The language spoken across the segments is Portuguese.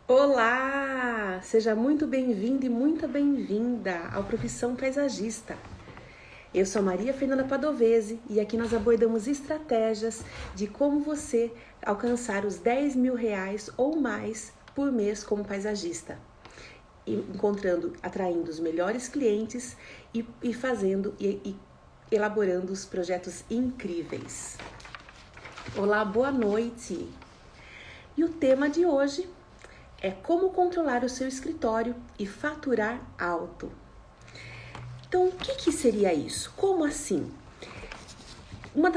Olá! Seja muito bem-vindo e muito bem-vinda ao Profissão Paisagista. Eu sou Maria Fernanda Padovese e aqui nós abordamos estratégias de como você alcançar os R$ 10.000 ou mais por mês como paisagista, atraindo os melhores clientes e elaborando os projetos incríveis. Olá, boa noite! E o tema de hoje é como controlar o seu escritório e faturar alto. Então, o que seria isso? Como assim?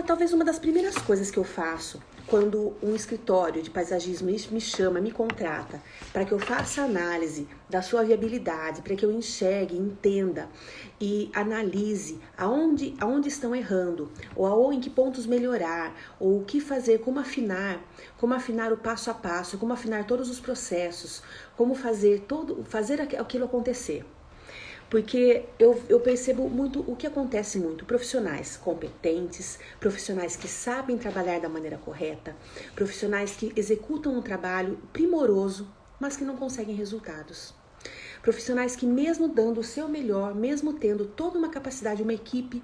Talvez uma das primeiras coisas que eu faço quando um escritório de paisagismo me chama, me contrata, para que eu faça análise da sua viabilidade, para que eu enxergue, entenda e analise aonde estão errando, ou em que pontos melhorar, ou o que fazer, como afinar o passo a passo, como afinar todos os processos, como fazer aquilo acontecer. Porque eu percebo muito o que acontece muito, profissionais competentes, profissionais que sabem trabalhar da maneira correta, profissionais que executam um trabalho primoroso, mas que não conseguem resultados. Profissionais que mesmo dando o seu melhor, mesmo tendo toda uma capacidade, uma equipe,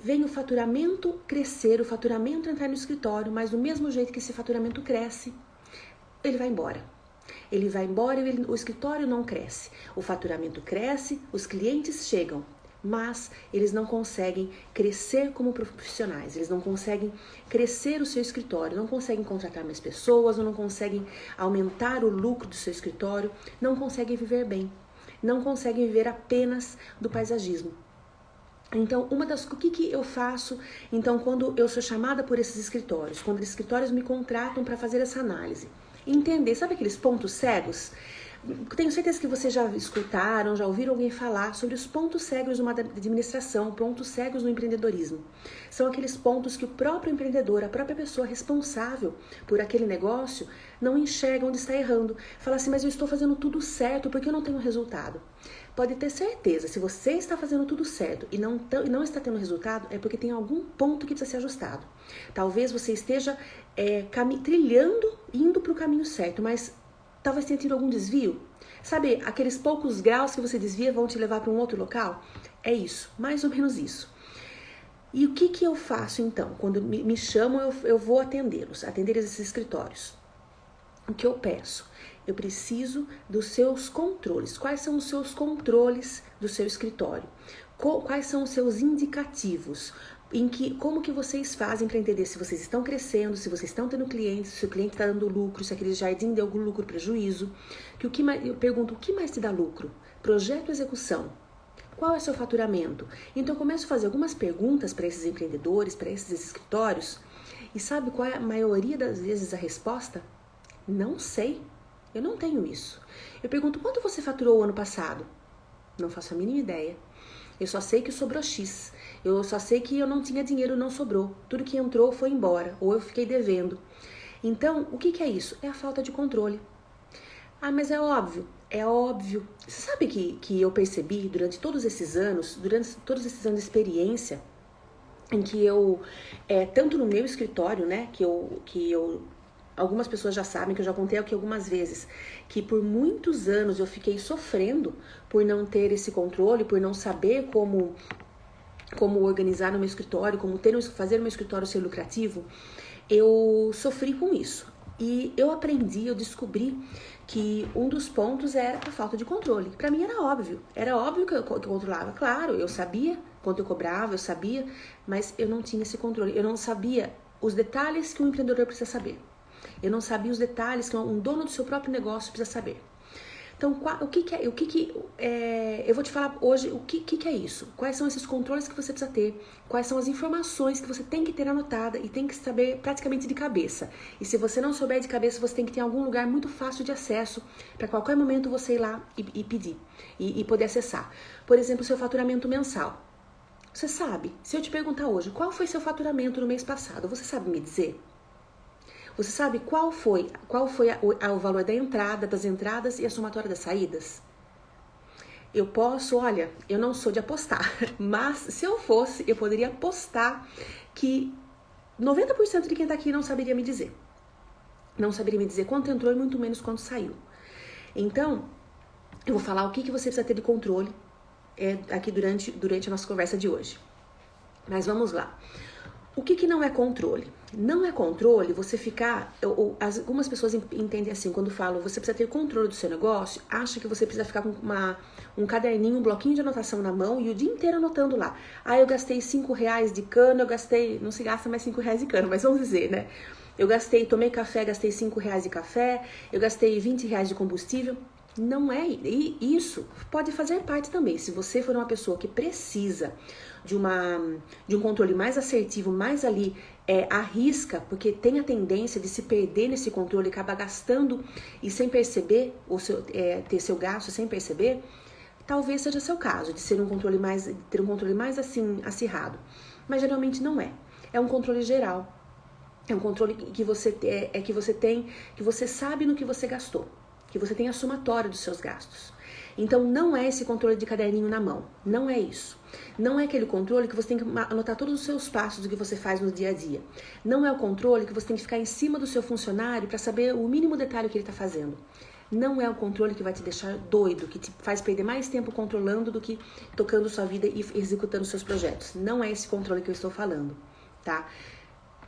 vem o faturamento crescer, o faturamento entrar no escritório, mas do mesmo jeito que esse faturamento cresce, ele vai embora. Ele vai embora e o escritório não cresce. O faturamento cresce, os clientes chegam, mas eles não conseguem crescer como profissionais, eles não conseguem crescer o seu escritório, não conseguem contratar mais pessoas, não conseguem aumentar o lucro do seu escritório, não conseguem viver bem, não conseguem viver apenas do paisagismo. Então, o que eu faço, então, quando eu sou chamada por esses escritórios, quando os escritórios me contratam para fazer essa análise? Entender, sabe aqueles pontos cegos? Tenho certeza que vocês já escutaram, já ouviram alguém falar sobre os pontos cegos de uma administração, pontos cegos no empreendedorismo. São aqueles pontos que o próprio empreendedor, a própria pessoa responsável por aquele negócio, não enxerga onde está errando. Fala assim, mas eu estou fazendo tudo certo, porque eu não tenho resultado? Pode ter certeza, se você está fazendo tudo certo e não está tendo resultado, é porque tem algum ponto que precisa ser ajustado. Talvez você esteja trilhando, indo para o caminho certo, mas talvez tenha tido algum desvio. Sabe, aqueles poucos graus que você desvia vão te levar para um outro local? É isso, mais ou menos isso. E o que eu faço então? Quando me chamam, eu vou atender esses escritórios. O que eu peço? Eu preciso dos seus controles. Quais são os seus controles do seu escritório? Quais são os seus indicativos? Como que vocês fazem para entender se vocês estão crescendo, se vocês estão tendo clientes, se o cliente está dando lucro, se aquele jardim deu algum lucro, prejuízo. Eu pergunto, o que mais te dá lucro? Projeto ou execução? Qual é o seu faturamento? Então eu começo a fazer algumas perguntas para esses empreendedores, para esses escritórios, e sabe qual é a maioria das vezes a resposta? Não sei, eu não tenho isso. Eu pergunto, quanto você faturou o ano passado? Não faço a mínima ideia. Eu só sei que sobrou X. Eu só sei que eu não tinha dinheiro, não sobrou. Tudo que entrou foi embora, ou eu fiquei devendo. Então, o que é isso? É a falta de controle. Ah, mas é óbvio. É óbvio. Você sabe que eu percebi durante todos esses anos de experiência, em que eu, tanto no meu escritório, né, que eu algumas pessoas já sabem, que eu já contei aqui algumas vezes, que por muitos anos eu fiquei sofrendo por não ter esse controle, por não saber como organizar no meu escritório, fazer o meu escritório ser lucrativo. Eu sofri com isso. E eu descobri que um dos pontos era a falta de controle. Para mim era óbvio que eu controlava. Claro, eu sabia quanto eu cobrava, eu sabia, mas eu não tinha esse controle. Eu não sabia os detalhes que um empreendedor precisa saber. Eu não sabia os detalhes que um dono do seu próprio negócio precisa saber. Então, eu vou te falar hoje o que é isso. Quais são esses controles que você precisa ter, quais são as informações que você tem que ter anotada e tem que saber praticamente de cabeça. E se você não souber de cabeça, você tem que ter algum lugar muito fácil de acesso para qualquer momento você ir lá e pedir e poder acessar. Por exemplo, o seu faturamento mensal. Você sabe, se eu te perguntar hoje, qual foi seu faturamento no mês passado, você sabe me dizer? Você sabe qual foi o valor das entradas e a somatória das saídas? Eu não sou de apostar, mas se eu fosse, eu poderia apostar que 90% de quem está aqui não saberia me dizer. não saberia me dizer quanto entrou e muito menos quanto saiu. Então, eu vou falar o que você precisa ter de controle aqui durante a nossa conversa de hoje. Mas vamos lá. O que não é controle? Não é controle você ficar... Algumas pessoas entendem assim, quando falam você precisa ter controle do seu negócio, acha que você precisa ficar com um caderninho, um bloquinho de anotação na mão e o dia inteiro anotando lá. Eu gastei R$5 de cano, não se gasta mais R$5 de cano, mas vamos dizer, né? Tomei café, gastei R$5 de café, eu gastei R$20 de combustível. Não é, e isso pode fazer parte também. Se você for uma pessoa que precisa de um controle mais assertivo, mais ali à risca, porque tem a tendência de se perder nesse controle, acabar gastando e sem perceber, ter seu gasto sem perceber, talvez seja seu caso, de ter um controle mais assim acirrado. Mas geralmente não é. É um controle geral. É um controle que você tem, que você sabe no que você gastou, que você tem a somatória dos seus gastos. Então, não é esse controle de caderninho na mão, não é isso. Não é aquele controle que você tem que anotar todos os seus passos do que você faz no dia a dia. Não é o controle que você tem que ficar em cima do seu funcionário para saber o mínimo detalhe que ele está fazendo. Não é o controle que vai te deixar doido, que te faz perder mais tempo controlando do que tocando sua vida e executando seus projetos. Não é esse controle que eu estou falando, tá?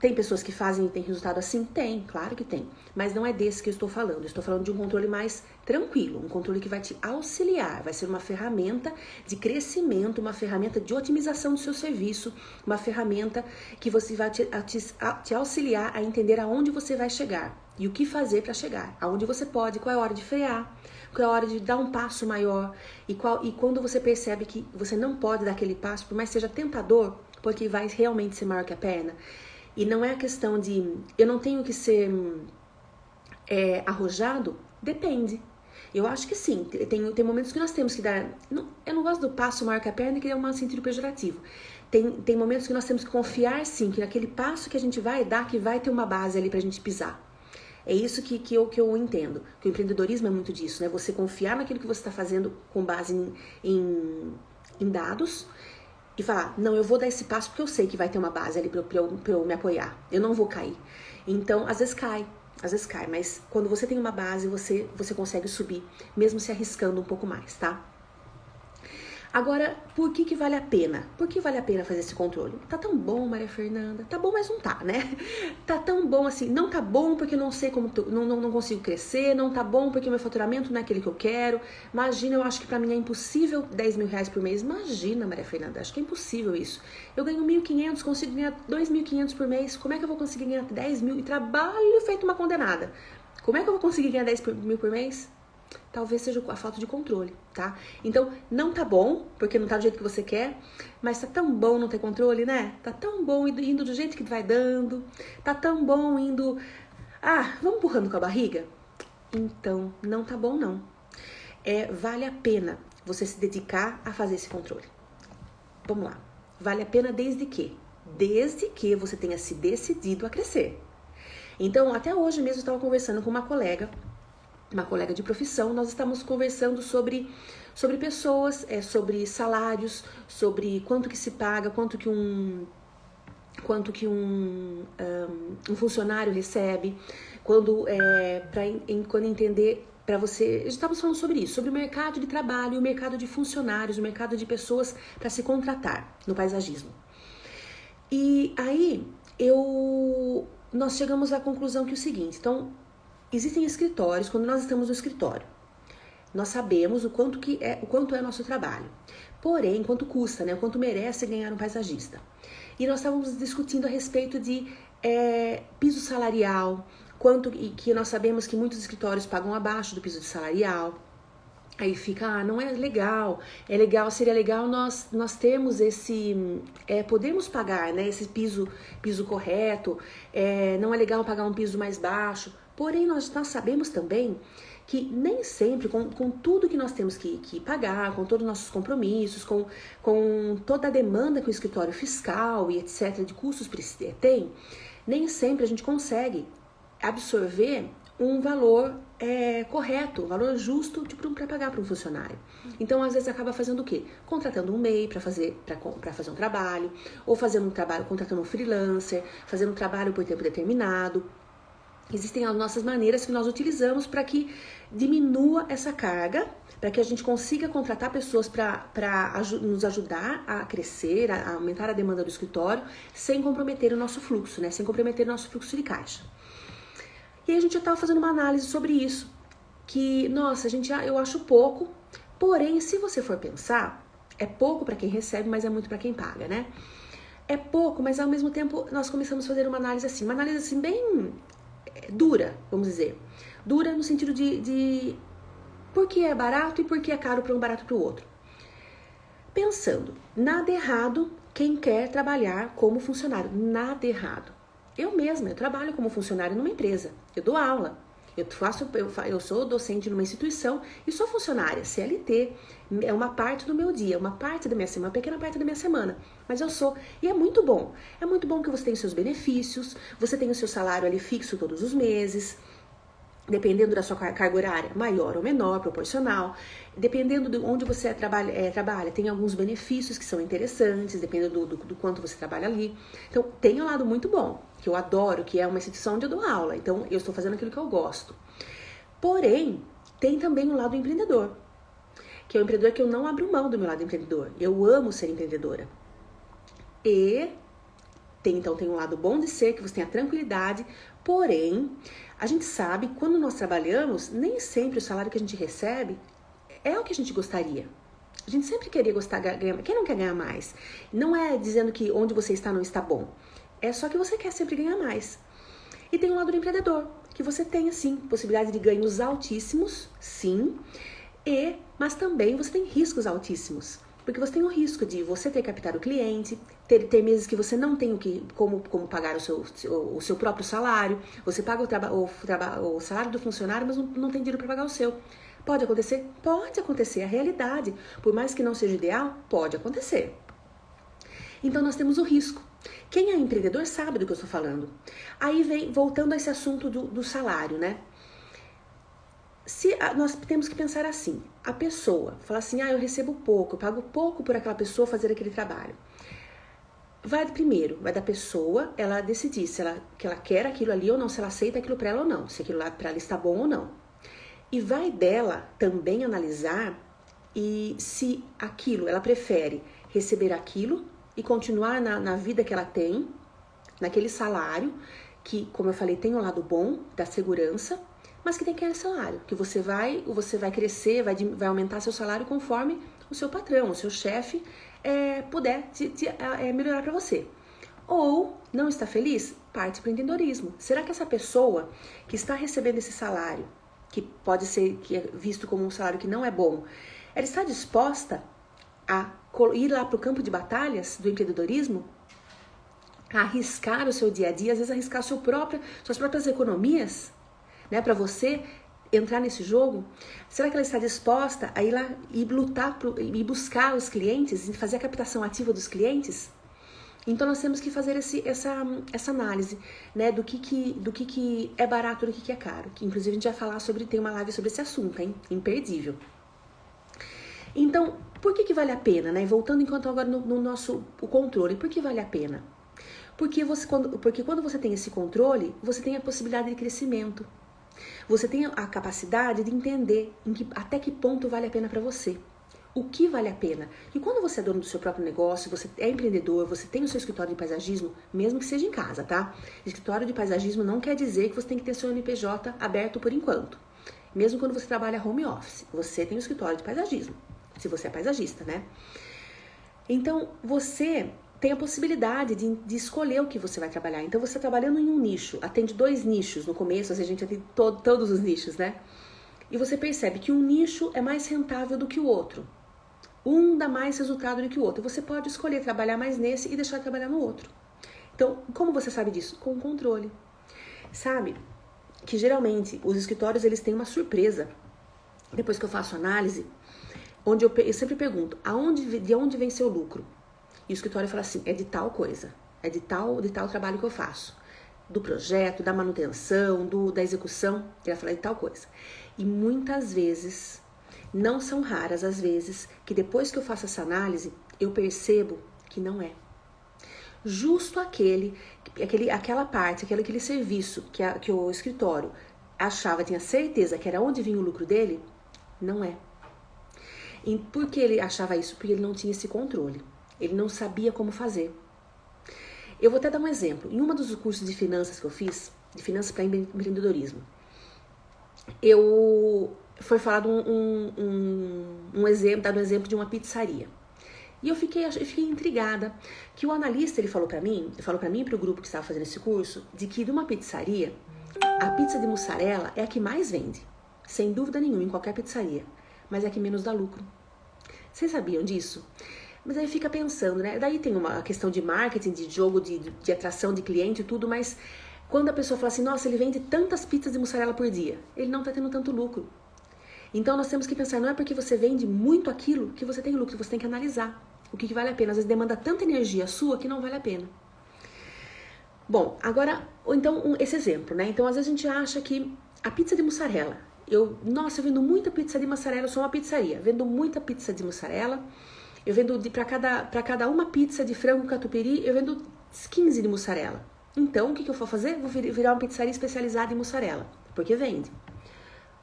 Tem pessoas que fazem e tem resultado assim? Tem, claro que tem. Mas não é desse que eu estou falando. Eu estou falando de um controle mais tranquilo, um controle que vai te auxiliar, vai ser uma ferramenta de crescimento, uma ferramenta de otimização do seu serviço, uma ferramenta que você vai te auxiliar a entender aonde você vai chegar e o que fazer para chegar, aonde você pode, qual é a hora de frear, qual é a hora de dar um passo maior e quando você percebe que você não pode dar aquele passo, por mais que seja tentador, porque vai realmente ser maior que a perna. E não é a questão de, eu não tenho que ser arrojado, depende. Eu acho que sim, tem momentos que nós temos que dar, eu não gosto do passo maior que a perna, que é um sentido pejorativo. Tem momentos que nós temos que confiar sim, que naquele passo que a gente vai dar, que vai ter uma base ali pra gente pisar. É isso que eu entendo, que o empreendedorismo é muito disso, né? Você confiar naquilo que você está fazendo com base em dados, e falar, não, eu vou dar esse passo porque eu sei que vai ter uma base ali pra eu me apoiar. Eu não vou cair. Então, às vezes cai, mas quando você tem uma base, você consegue subir, mesmo se arriscando um pouco mais, tá? Agora, por que vale a pena? Por que vale a pena fazer esse controle? Tá tão bom, Maria Fernanda. Tá bom, mas não tá, né? Tá tão bom assim. Não tá bom porque eu não sei como... Não consigo crescer. Não tá bom porque o meu faturamento não é aquele que eu quero. Imagina, eu acho que pra mim é impossível R$10.000 por mês. Imagina, Maria Fernanda. Acho que é impossível isso. Eu ganho 1.500, consigo ganhar 2.500 por mês. Como é que eu vou conseguir ganhar 10 mil e trabalho feito uma condenada? Como é que eu vou conseguir ganhar 10 mil por mês? Talvez seja a falta de controle, tá? Então, não tá bom, porque não tá do jeito que você quer, mas tá tão bom não ter controle, né? Tá tão bom indo do jeito que vai dando, tá tão bom indo... vamos empurrando com a barriga? Então, não tá bom, não. Vale a pena você se dedicar a fazer esse controle. Vamos lá. Vale a pena desde que? Desde que você tenha se decidido a crescer. Então, até hoje mesmo eu estava conversando com uma colega de profissão, nós estamos conversando sobre pessoas, sobre salários, sobre quanto que se paga, quanto que um funcionário recebe, quando entender para você, estamos falando sobre isso, sobre o mercado de trabalho, o mercado de funcionários, o mercado de pessoas para se contratar no paisagismo. E aí nós chegamos à conclusão que é o seguinte, então existem escritórios, quando nós estamos no escritório, nós sabemos o quanto é o nosso trabalho. Porém, quanto custa, né? O quanto merece ganhar um paisagista. E nós estávamos discutindo a respeito de piso salarial, que nós sabemos que muitos escritórios pagam abaixo do piso salarial. Aí fica, não é legal, seria legal nós termos podemos pagar, né, esse piso correto, não é legal pagar um piso mais baixo. Porém, nós sabemos também que nem sempre, com tudo que nós temos que pagar, com todos os nossos compromissos, com toda a demanda que o escritório fiscal e etc. de custos tem, nem sempre a gente consegue absorver um valor correto, um valor justo para pagar para um funcionário. Então, às vezes, acaba fazendo o quê? Contratando um MEI para fazer um trabalho, ou fazendo um trabalho, contratando um freelancer, fazendo um trabalho por tempo determinado. Existem as nossas maneiras que nós utilizamos para que diminua essa carga, para que a gente consiga contratar pessoas para nos ajudar a crescer, a aumentar a demanda do escritório, sem comprometer o nosso fluxo, né? Sem comprometer o nosso fluxo de caixa. E aí a gente já estava fazendo uma análise sobre isso, que, nossa, eu acho pouco, porém, se você for pensar, é pouco para quem recebe, mas é muito para quem paga, né? É pouco, mas ao mesmo tempo nós começamos a fazer uma análise assim bem dura, vamos dizer. Dura no sentido de por que é barato e por que é caro para um, barato para o outro. Pensando, nada errado quem quer trabalhar como funcionário, nada errado. Eu mesma, eu trabalho como funcionário numa empresa, eu dou aula, eu sou docente numa instituição e sou funcionária, CLT, é uma parte do meu dia, uma parte da minha semana, uma pequena parte da minha semana, mas eu sou, e é muito bom que você tem os seus benefícios, você tem o seu salário ali fixo todos os meses, dependendo da sua carga horária, maior ou menor, proporcional. Dependendo de onde você trabalha, tem alguns benefícios que são interessantes, dependendo do quanto você trabalha ali. Então, tem um lado muito bom, que eu adoro, que é uma instituição onde eu dou aula. Então, eu estou fazendo aquilo que eu gosto. Porém, tem também o lado empreendedor, que é o empreendedor que eu não abro mão do meu lado empreendedor. Eu amo ser empreendedora. E então tem um lado bom de ser, que você tem a tranquilidade, porém, a gente sabe, quando nós trabalhamos, nem sempre o salário que a gente recebe é o que a gente gostaria. A gente sempre queria ganhar, quem não quer ganhar mais? Não é dizendo que onde você está não está bom, é só que você quer sempre ganhar mais. E tem um lado do empreendedor, que você tem, assim, possibilidade de ganhos altíssimos, sim, mas também você tem riscos altíssimos. Porque você tem o risco de você ter que captar o cliente, ter meses que você não tem como pagar o seu próprio salário, você paga o salário do funcionário, mas não tem dinheiro para pagar o seu. Pode acontecer? Pode acontecer, é a realidade. Por mais que não seja ideal, pode acontecer. Então nós temos o risco. Quem é empreendedor sabe do que eu estou falando. Aí voltando a esse assunto do salário, né? Nós temos que pensar assim, a pessoa fala assim, eu recebo pouco, eu pago pouco por aquela pessoa fazer aquele trabalho. Vai da pessoa, ela decidir se ela quer aquilo ali ou não, se ela aceita aquilo para ela ou não, se aquilo lá para ela está bom ou não. E vai dela também analisar e se ela prefere receber aquilo e continuar na vida que ela tem, naquele salário, que, como eu falei, tem um lado bom da segurança, mas que tem aquele salário, que você vai crescer, vai aumentar seu salário conforme o seu patrão, o seu chefe puder melhorar para você. Ou não está feliz? Parte para o empreendedorismo. Será que essa pessoa que está recebendo esse salário, que pode ser que é visto como um salário que não é bom, ela está disposta a ir lá para o campo de batalhas do empreendedorismo? A arriscar o seu dia a dia, às vezes arriscar suas próprias economias? Né, para você entrar nesse jogo? Será que ela está disposta a ir lá e lutar e buscar os clientes e fazer a captação ativa dos clientes? Então nós temos que fazer essa análise, né, do que é barato, do que é caro. Que inclusive a gente vai falar tem uma live sobre esse assunto, hein? Imperdível. Então, por que vale a pena, né? Voltando enquanto agora no nosso controle, por que vale a pena? Porque quando você tem esse controle, você tem a possibilidade de crescimento. Você tem a capacidade de entender até que ponto vale a pena para você. O que vale a pena? E quando você é dono do seu próprio negócio, você é empreendedor, você tem o seu escritório de paisagismo, mesmo que seja em casa, tá? Escritório de paisagismo não quer dizer que você tem que ter seu NPJ aberto por enquanto. Mesmo quando você trabalha home office, você tem o escritório de paisagismo, se você é paisagista, né? Então, você tem a possibilidade de escolher o que você vai trabalhar. Então, você trabalhando em um nicho, atende 2 nichos no começo, a gente atende todos os nichos, né? E você percebe que um nicho é mais rentável do que o outro. Um dá mais resultado do que o outro. Você pode escolher trabalhar mais nesse e deixar de trabalhar no outro. Então, como você sabe disso? Com controle. Sabe que geralmente os escritórios eles têm uma surpresa. Depois que eu faço análise, onde eu sempre pergunto, de onde vem seu lucro? E o escritório fala assim, é de tal coisa, é de tal trabalho que eu faço. Do projeto, da manutenção, da execução, ele vai falar de tal coisa. E muitas vezes, não são raras as vezes, que depois que eu faço essa análise, eu percebo que não é. justo aquela parte, aquele serviço que o escritório achava, tinha certeza que era onde vinha o lucro dele, não é. E por que ele achava isso? Porque ele não tinha esse controle. Ele não sabia como fazer. Eu vou até dar um exemplo. Em um dos cursos de finanças que eu fiz, de finanças para empreendedorismo, foi falado dado um exemplo de uma pizzaria. E eu fiquei intrigada, que o analista ele falou para mim e para o grupo que estava fazendo esse curso, de que numa pizzaria, a pizza de mussarela é a que mais vende, sem dúvida nenhuma, em qualquer pizzaria, mas é a que menos dá lucro. Vocês sabiam disso? Mas aí fica pensando, né? Daí tem uma questão de marketing, de jogo, de atração de cliente e tudo, mas quando a pessoa fala assim, nossa, ele vende tantas pizzas de mussarela por dia, ele não está tendo tanto lucro. Então nós temos que pensar, não é porque você vende muito aquilo que você tem lucro, você tem que analisar o que vale a pena. Às vezes demanda tanta energia sua que não vale a pena. Bom, agora, então esse exemplo, né? Então às vezes a gente acha que a pizza de mussarela, eu vendo muita pizza de mussarela, eu sou uma pizzaria, vendo muita pizza de mussarela, eu vendo para cada uma pizza de frango catupiry, eu vendo 15 de mussarela. Então, o que eu vou fazer? Vou virar uma pizzaria especializada em mussarela, porque vende.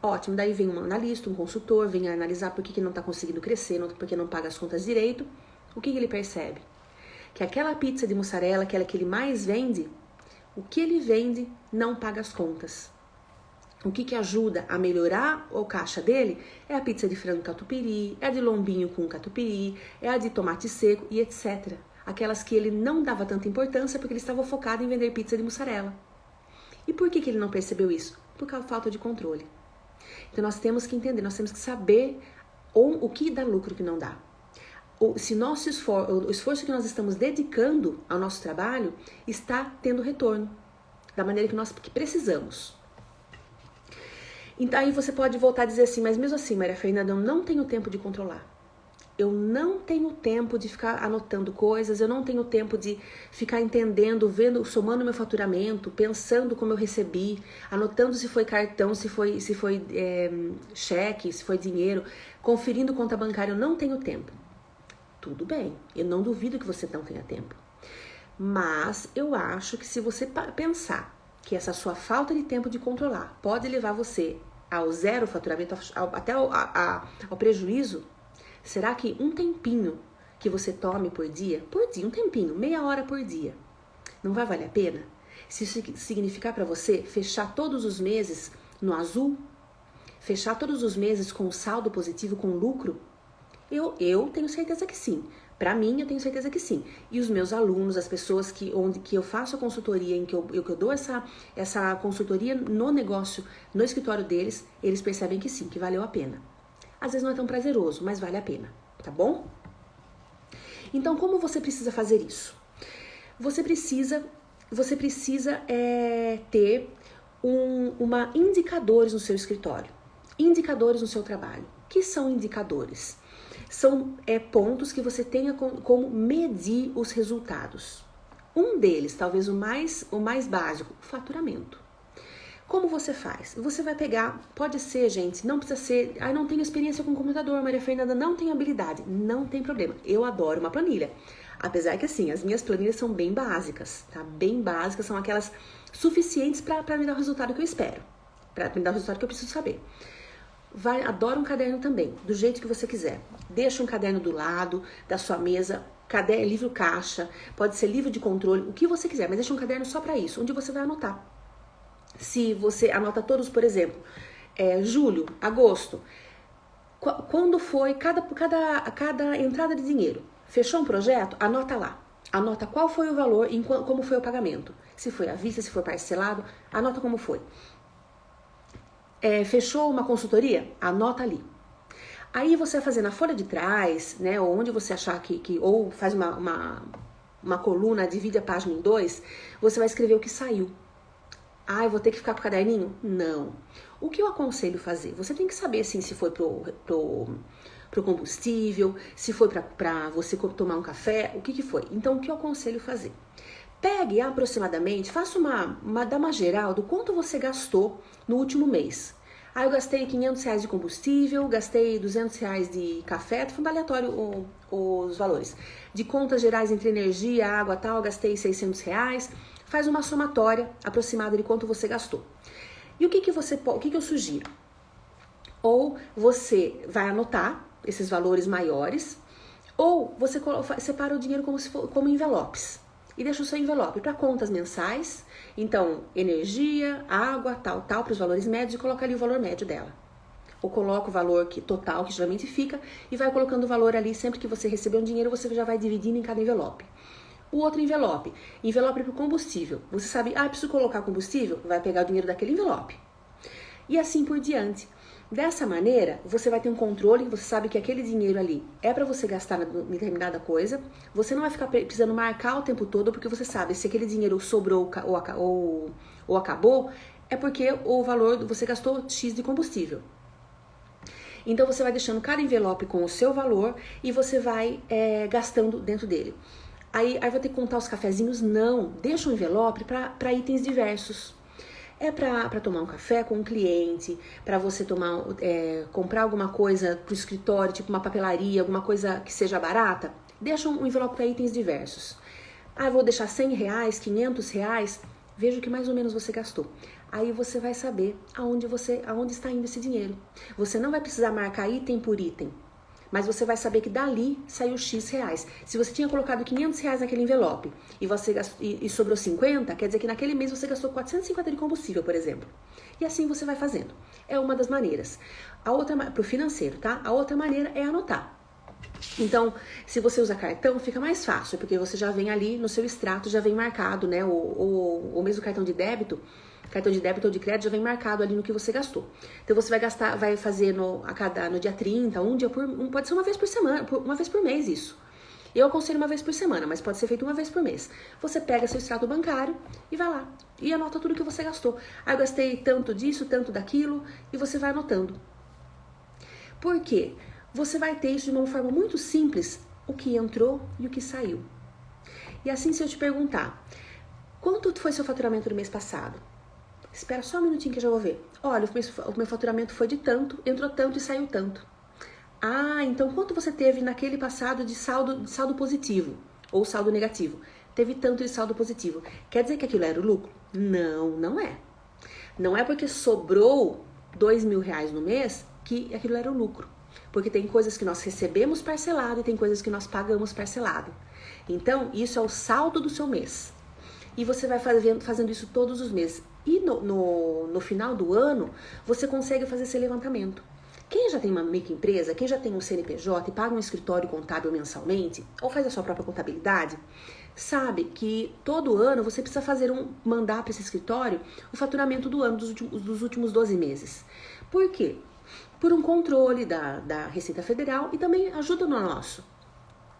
Ótimo, daí vem um analista, um consultor, vem analisar por que não está conseguindo crescer, porque não paga as contas direito. O que ele percebe? Que aquela pizza de mussarela, aquela que ele mais vende, o que ele vende não paga as contas. O que ajuda a melhorar o caixa dele é a pizza de frango catupiry, é a de lombinho com catupiry, é a de tomate seco e etc. Aquelas que ele não dava tanta importância porque ele estava focado em vender pizza de mussarela. E por que ele não percebeu isso? Por causa da falta de controle. Então nós temos que entender, nós temos que saber o que dá lucro e o que não dá. Se o esforço que nós estamos dedicando ao nosso trabalho está tendo retorno da maneira que nós precisamos. Então aí você pode voltar a dizer assim, mas mesmo assim, Maria Fernanda, eu não tenho tempo de controlar. Eu não tenho tempo de ficar anotando coisas, eu não tenho tempo de ficar entendendo, vendo, somando meu faturamento, pensando como eu recebi, anotando se foi cartão, se foi cheque, se foi dinheiro, conferindo conta bancária, eu não tenho tempo. Tudo bem, eu não duvido que você não tenha tempo. Mas eu acho que se você pensar que essa sua falta de tempo de controlar pode levar você ao zero faturamento, até ao prejuízo, será que um tempinho que você tome por dia, um tempinho, meia hora por dia, não vai valer a pena? Se isso significar para você fechar todos os meses no azul, fechar todos os meses com saldo positivo, com lucro, eu tenho certeza que sim. Para mim, eu tenho certeza que sim. E os meus alunos, as pessoas que eu faço a consultoria, em que eu dou essa consultoria no negócio, no escritório deles, eles percebem que sim, que valeu a pena. Às vezes não é tão prazeroso, mas vale a pena, tá bom? Então, como você precisa fazer isso? Você precisa ter indicadores no seu escritório, indicadores no seu trabalho. O que são indicadores? São pontos que você tenha como medir os resultados. Um deles, talvez o mais básico, o faturamento. Como você faz? Você vai pegar, pode ser, gente, não precisa ser, não tenho experiência com computador, Maria Fernanda, não tenho habilidade. Não tem problema, eu adoro uma planilha. Apesar que assim, as minhas planilhas são bem básicas, tá? Bem básicas, são aquelas suficientes para me dar o resultado que eu espero, para me dar o resultado que eu preciso saber. Adora um caderno também, do jeito que você quiser. Deixa um caderno do lado da sua mesa, livro caixa, pode ser livro de controle, o que você quiser, mas deixa um caderno só para isso, onde você vai anotar. Se você anota todos, por exemplo, julho, agosto, quando foi cada entrada de dinheiro, fechou um projeto, anota lá. Anota qual foi o valor e como foi o pagamento. Se foi à vista, se foi parcelado, anota como foi. Fechou uma consultoria? Anota ali. Aí você vai fazer na folha de trás, né, ou onde você achar ou faz uma coluna, divide a página em 2, você vai escrever o que saiu. Eu vou ter que ficar com o caderninho? Não. O que eu aconselho fazer? Você tem que saber assim, se foi pro combustível, se foi para você tomar um café, o que foi. Então, o que eu aconselho fazer? Pegue aproximadamente, faça dá uma geral do quanto você gastou no último mês. Ah, eu gastei R$ 500 de combustível, gastei R$ 200 de café, tô falando aleatório os valores. De contas gerais entre energia, água e tal, gastei R$ 600. Faz uma somatória aproximada de quanto você gastou. E o que eu sugiro? Ou você vai anotar esses valores maiores, ou você separa o dinheiro como envelopes. E deixa o seu envelope para contas mensais, então energia, água, tal, para os valores médios, e coloca ali o valor médio dela. Ou coloca o valor total, que geralmente fica, e vai colocando o valor ali, sempre que você receber um dinheiro, você já vai dividindo em cada envelope. O outro envelope para o combustível. Você sabe, preciso colocar combustível? Vai pegar o dinheiro daquele envelope. E assim por diante. Dessa maneira, você vai ter um controle, você sabe que aquele dinheiro ali é para você gastar em determinada coisa, você não vai ficar precisando marcar o tempo todo, porque você sabe, se aquele dinheiro sobrou ou acabou, é porque o valor, você gastou X de combustível. Então você vai deixando cada envelope com o seu valor e você vai gastando dentro dele. Aí vou ter que contar os cafezinhos? Não, deixa um envelope para itens diversos. É para tomar um café com um cliente, para você comprar alguma coisa pro escritório, tipo uma papelaria, alguma coisa que seja barata. Deixa um envelope para itens diversos. Vou deixar R$100, R$500, veja o que mais ou menos você gastou. Aí você vai saber aonde está indo esse dinheiro. Você não vai precisar marcar item por item, mas você vai saber que dali saiu X reais. Se você tinha colocado R$500 naquele envelope e sobrou 50, quer dizer que naquele mês você gastou 450 de combustível, por exemplo. E assim você vai fazendo. É uma das maneiras. A outra, pro financeiro, tá? A outra maneira é anotar. Então, se você usa cartão, fica mais fácil, porque você já vem ali no seu extrato, já vem marcado, né? O mesmo cartão de débito ou de crédito já vem marcado ali no que você gastou. Então você vai fazer no dia 30, pode ser uma vez por semana, uma vez por mês isso. Eu aconselho uma vez por semana, mas pode ser feito uma vez por mês. Você pega seu extrato bancário e vai lá e anota tudo que você gastou. Eu gastei tanto disso, tanto daquilo, e você vai anotando. Por quê? Você vai ter isso de uma forma muito simples, o que entrou e o que saiu. E assim, se eu te perguntar, quanto foi seu faturamento do mês passado? Espera só um minutinho que eu já vou ver. Olha, o meu faturamento foi de tanto, entrou tanto e saiu tanto. Então quanto você teve naquele passado de saldo positivo ou saldo negativo? Teve tanto de saldo positivo. Quer dizer que aquilo era o lucro? Não, não é. Não é porque sobrou R$2.000 no mês que aquilo era o lucro. Porque tem coisas que nós recebemos parcelado e tem coisas que nós pagamos parcelado. Então, isso é o saldo do seu mês. E você vai fazendo isso todos os meses. E no final do ano, você consegue fazer esse levantamento. Quem já tem uma microempresa, quem já tem um CNPJ e paga um escritório contábil mensalmente, ou faz a sua própria contabilidade, sabe que todo ano você precisa mandar para esse escritório o faturamento do ano dos últimos 12 meses. Por quê? Por um controle da Receita Federal e também ajuda no nosso.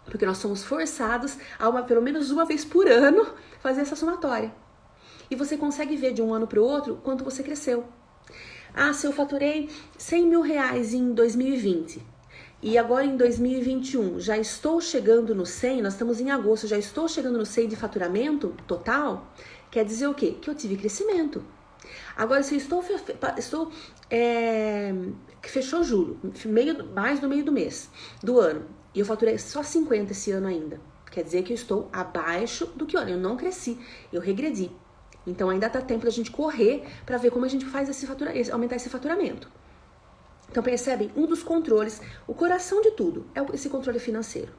Porque nós somos forçados a pelo menos uma vez por ano fazer essa somatória. E você consegue ver de um ano para o outro quanto você cresceu. Se eu faturei R$100.000 em 2020 e agora em 2021 já estou chegando no 100, nós estamos em agosto, já estou chegando no 100 de faturamento total, quer dizer o quê? Que eu tive crescimento. Agora, se eu fechou julho, mais do meio do mês, do ano, e eu faturei só 50 esse ano ainda, quer dizer que eu estou abaixo do que ano, eu não cresci, eu regredi. Então ainda dá tempo da gente correr para ver como a gente faz aumentar esse faturamento. Então percebem, um dos controles, o coração de tudo, é esse controle financeiro.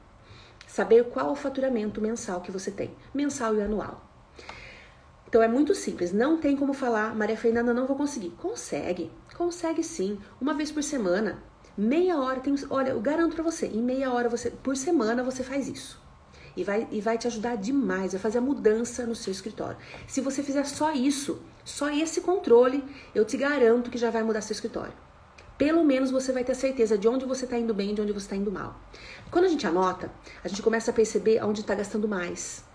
Saber qual o faturamento mensal que você tem, mensal e anual. Então é muito simples, não tem como falar, Maria Fernanda, não vou conseguir. Consegue sim, uma vez por semana, meia hora, olha, eu garanto pra você, em meia hora por semana você faz isso. E vai te ajudar demais, vai fazer a mudança no seu escritório. Se você fizer só isso, só esse controle, eu te garanto que já vai mudar seu escritório. Pelo menos você vai ter certeza de onde você está indo bem e de onde você está indo mal. Quando a gente anota, a gente começa a perceber onde está gastando mais.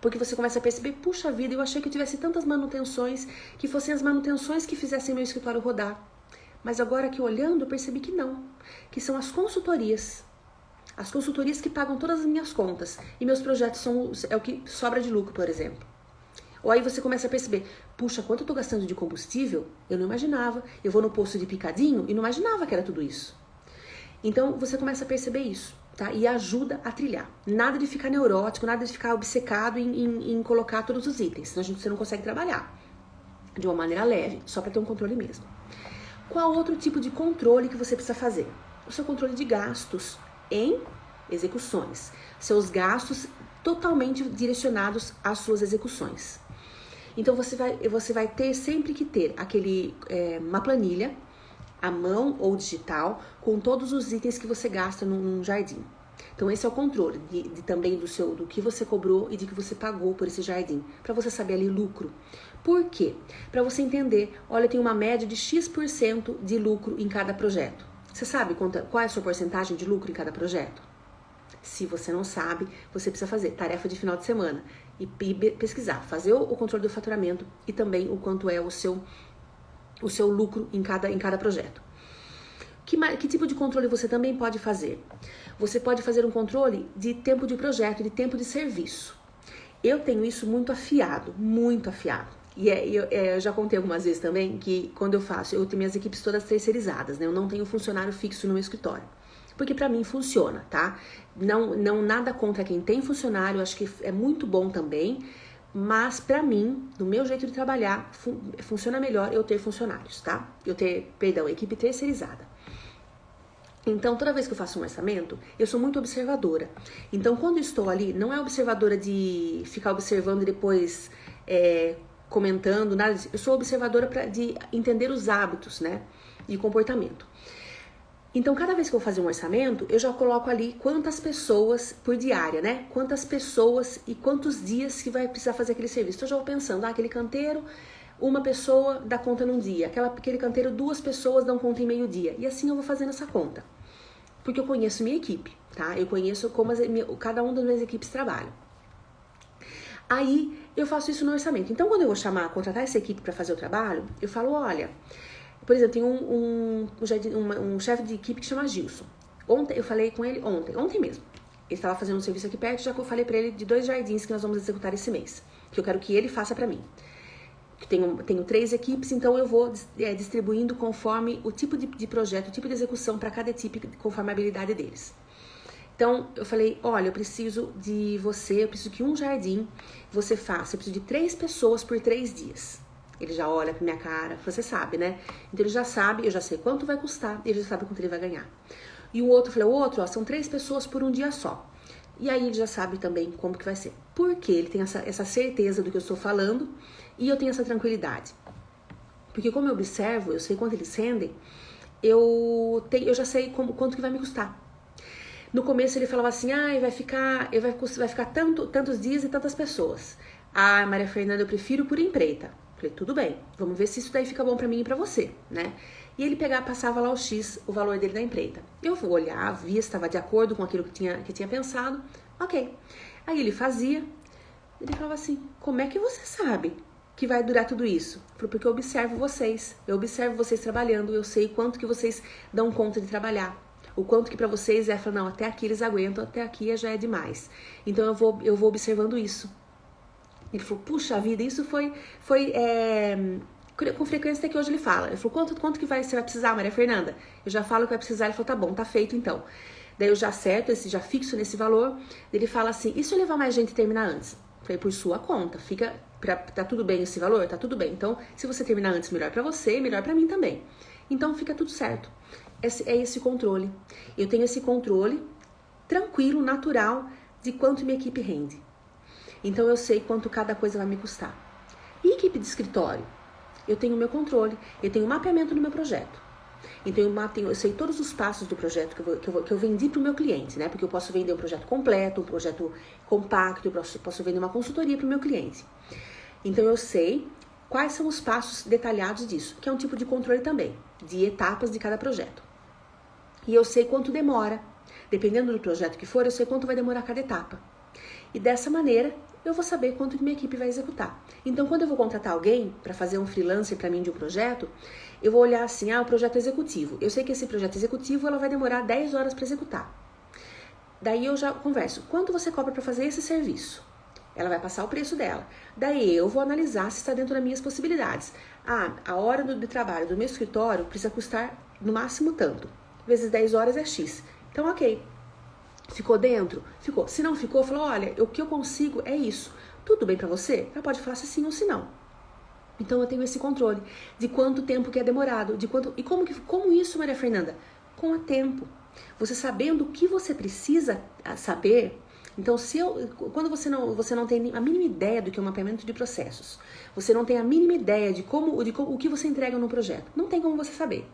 Porque você começa a perceber, puxa vida, eu achei que eu tivesse tantas manutenções, que fossem as manutenções que fizessem meu escritório rodar. Mas agora que olhando, eu percebi que não. Que são as consultorias. As consultorias que pagam todas as minhas contas. E meus projetos é o que sobra de lucro, por exemplo. Ou aí você começa a perceber, puxa, quanto eu tô gastando de combustível? Eu não imaginava. Eu vou no posto de picadinho e não imaginava que era tudo isso. Então você começa a perceber isso, tá? E ajuda a trilhar. Nada de ficar neurótico, nada de ficar obcecado em colocar todos os itens, senão você não consegue trabalhar de uma maneira leve, só para ter um controle mesmo. Qual outro tipo de controle que você precisa fazer? O seu controle de gastos em execuções. Seus gastos totalmente direcionados às suas execuções. Então você vai ter sempre que ter uma planilha, à mão ou digital, com todos os itens que você gasta num jardim. Então esse é o controle também do que você cobrou e de que você pagou por esse jardim, para você saber ali lucro. Por quê? Para você entender, olha, tem uma média de X% de lucro em cada projeto. Você sabe qual é a sua porcentagem de lucro em cada projeto? Se você não sabe, você precisa fazer tarefa de final de semana e pesquisar, fazer o controle do faturamento e também o quanto é o seu lucro em cada projeto. Que tipo de controle você também pode fazer? Você pode fazer um controle de tempo de projeto, de tempo de serviço. Eu tenho isso muito afiado, muito afiado. E eu já contei algumas vezes também que quando eu tenho minhas equipes todas terceirizadas, né? Eu não tenho funcionário fixo no meu escritório. Porque pra mim funciona, tá? Não nada contra quem tem funcionário, acho que é muito bom também. Mas pra mim, do meu jeito de trabalhar, funciona melhor eu ter funcionários, tá? Equipe terceirizada. Então, toda vez que eu faço um orçamento, eu sou muito observadora. Então, quando estou ali, não é observadora de ficar observando e depois comentando, nada disso. Eu sou observadora de entender os hábitos, né? E comportamento. Então, cada vez que eu vou fazer um orçamento, eu já coloco ali quantas pessoas por diária, né? Quantas pessoas e quantos dias que vai precisar fazer aquele serviço. Então, eu já vou pensando, aquele canteiro, uma pessoa dá conta num dia. Aquele canteiro, 2 pessoas dão conta em meio dia. E assim eu vou fazendo essa conta. Porque eu conheço minha equipe, tá? Eu conheço como cada uma das minhas equipes trabalha. Aí, eu faço isso no orçamento. Então, quando eu vou contratar essa equipe para fazer o trabalho, eu falo, olha... Por exemplo, tem um chefe de equipe que chama Gilson. Eu falei com ele ontem mesmo. Ele estava fazendo um serviço aqui perto, já que eu falei para ele de 2 jardins que nós vamos executar esse mês. Que eu quero que ele faça para mim. Tenho 3 equipes, então eu vou distribuindo conforme o tipo de projeto, o tipo de execução para cada equipe, conforme a habilidade deles. Então, eu falei, olha, eu preciso que um jardim você faça. Eu preciso de 3 pessoas por 3 dias. Ele já olha pra minha cara, você sabe, né? Então ele já sabe, eu já sei quanto vai custar, ele já sabe quanto ele vai ganhar. E o outro, são 3 pessoas por um dia só. E aí ele já sabe também como que vai ser. Porque ele tem essa certeza do que eu estou falando e eu tenho essa tranquilidade. Porque como eu observo, eu sei quanto eles rendem, eu já sei quanto que vai me custar. No começo ele falava assim, vai ficar tantos dias e tantas pessoas. Maria Fernanda, eu prefiro por empreita. Falei, tudo bem, vamos ver se isso daí fica bom pra mim e pra você, né? E ele passava lá o valor dele da empreita. Eu vou olhar, via se estava de acordo com aquilo que tinha pensado. Ok. Aí ele fazia, ele falava assim, como é que você sabe que vai durar tudo isso? Eu falei, porque eu observo vocês trabalhando, eu sei quanto que vocês dão conta de trabalhar. O quanto que pra vocês não, até aqui eles aguentam, até aqui já é demais. Então eu vou observando isso. Ele falou, puxa vida, isso foi com frequência até que hoje ele fala. Ele falou, quanto que você vai precisar, Maria Fernanda? Eu já falo que vai precisar. Ele falou, tá bom, tá feito então. Daí eu já já fixo nesse valor. Ele fala assim, e se eu levar mais gente e terminar antes? Eu falei, por sua conta, tá tudo bem esse valor? Tá tudo bem. Então, se você terminar antes, melhor pra você, melhor pra mim também. Então, fica tudo certo. É esse controle. Eu tenho esse controle tranquilo, natural, de quanto minha equipe rende. Então, eu sei quanto cada coisa vai me custar. E equipe de escritório? Eu tenho o meu controle, eu tenho o mapeamento do meu projeto. Então, eu sei todos os passos do projeto que eu vendi para o meu cliente, né? Porque eu posso vender um projeto completo, um projeto compacto, eu posso vender uma consultoria para o meu cliente. Então, eu sei quais são os passos detalhados disso, que é um tipo de controle também, de etapas de cada projeto. E eu sei quanto demora. Dependendo do projeto que for, eu sei quanto vai demorar cada etapa. E dessa maneira, eu vou saber quanto que minha equipe vai executar. Então, quando eu vou contratar alguém para fazer um freelancer para mim de um projeto, eu vou olhar assim, o projeto executivo. Eu sei que esse projeto executivo ela vai demorar 10 horas para executar. Daí eu já converso, quanto você cobra para fazer esse serviço? Ela vai passar o preço dela. Daí eu vou analisar se está dentro das minhas possibilidades. A hora de trabalho do meu escritório precisa custar no máximo tanto. Vezes 10 horas é X. Então, ok. Ficou dentro? Ficou. Se não ficou, falou, olha, o que eu consigo é isso. Tudo bem pra você? Ela pode falar se sim ou se não. Então eu tenho esse controle de quanto tempo que é demorado, de quanto. E como isso, Maria Fernanda? Com o tempo. Você sabendo o que você precisa saber. Então, quando você não tem a mínima ideia do que é um mapeamento de processos, você não tem a mínima ideia de o que você entrega no projeto, não tem como você saber.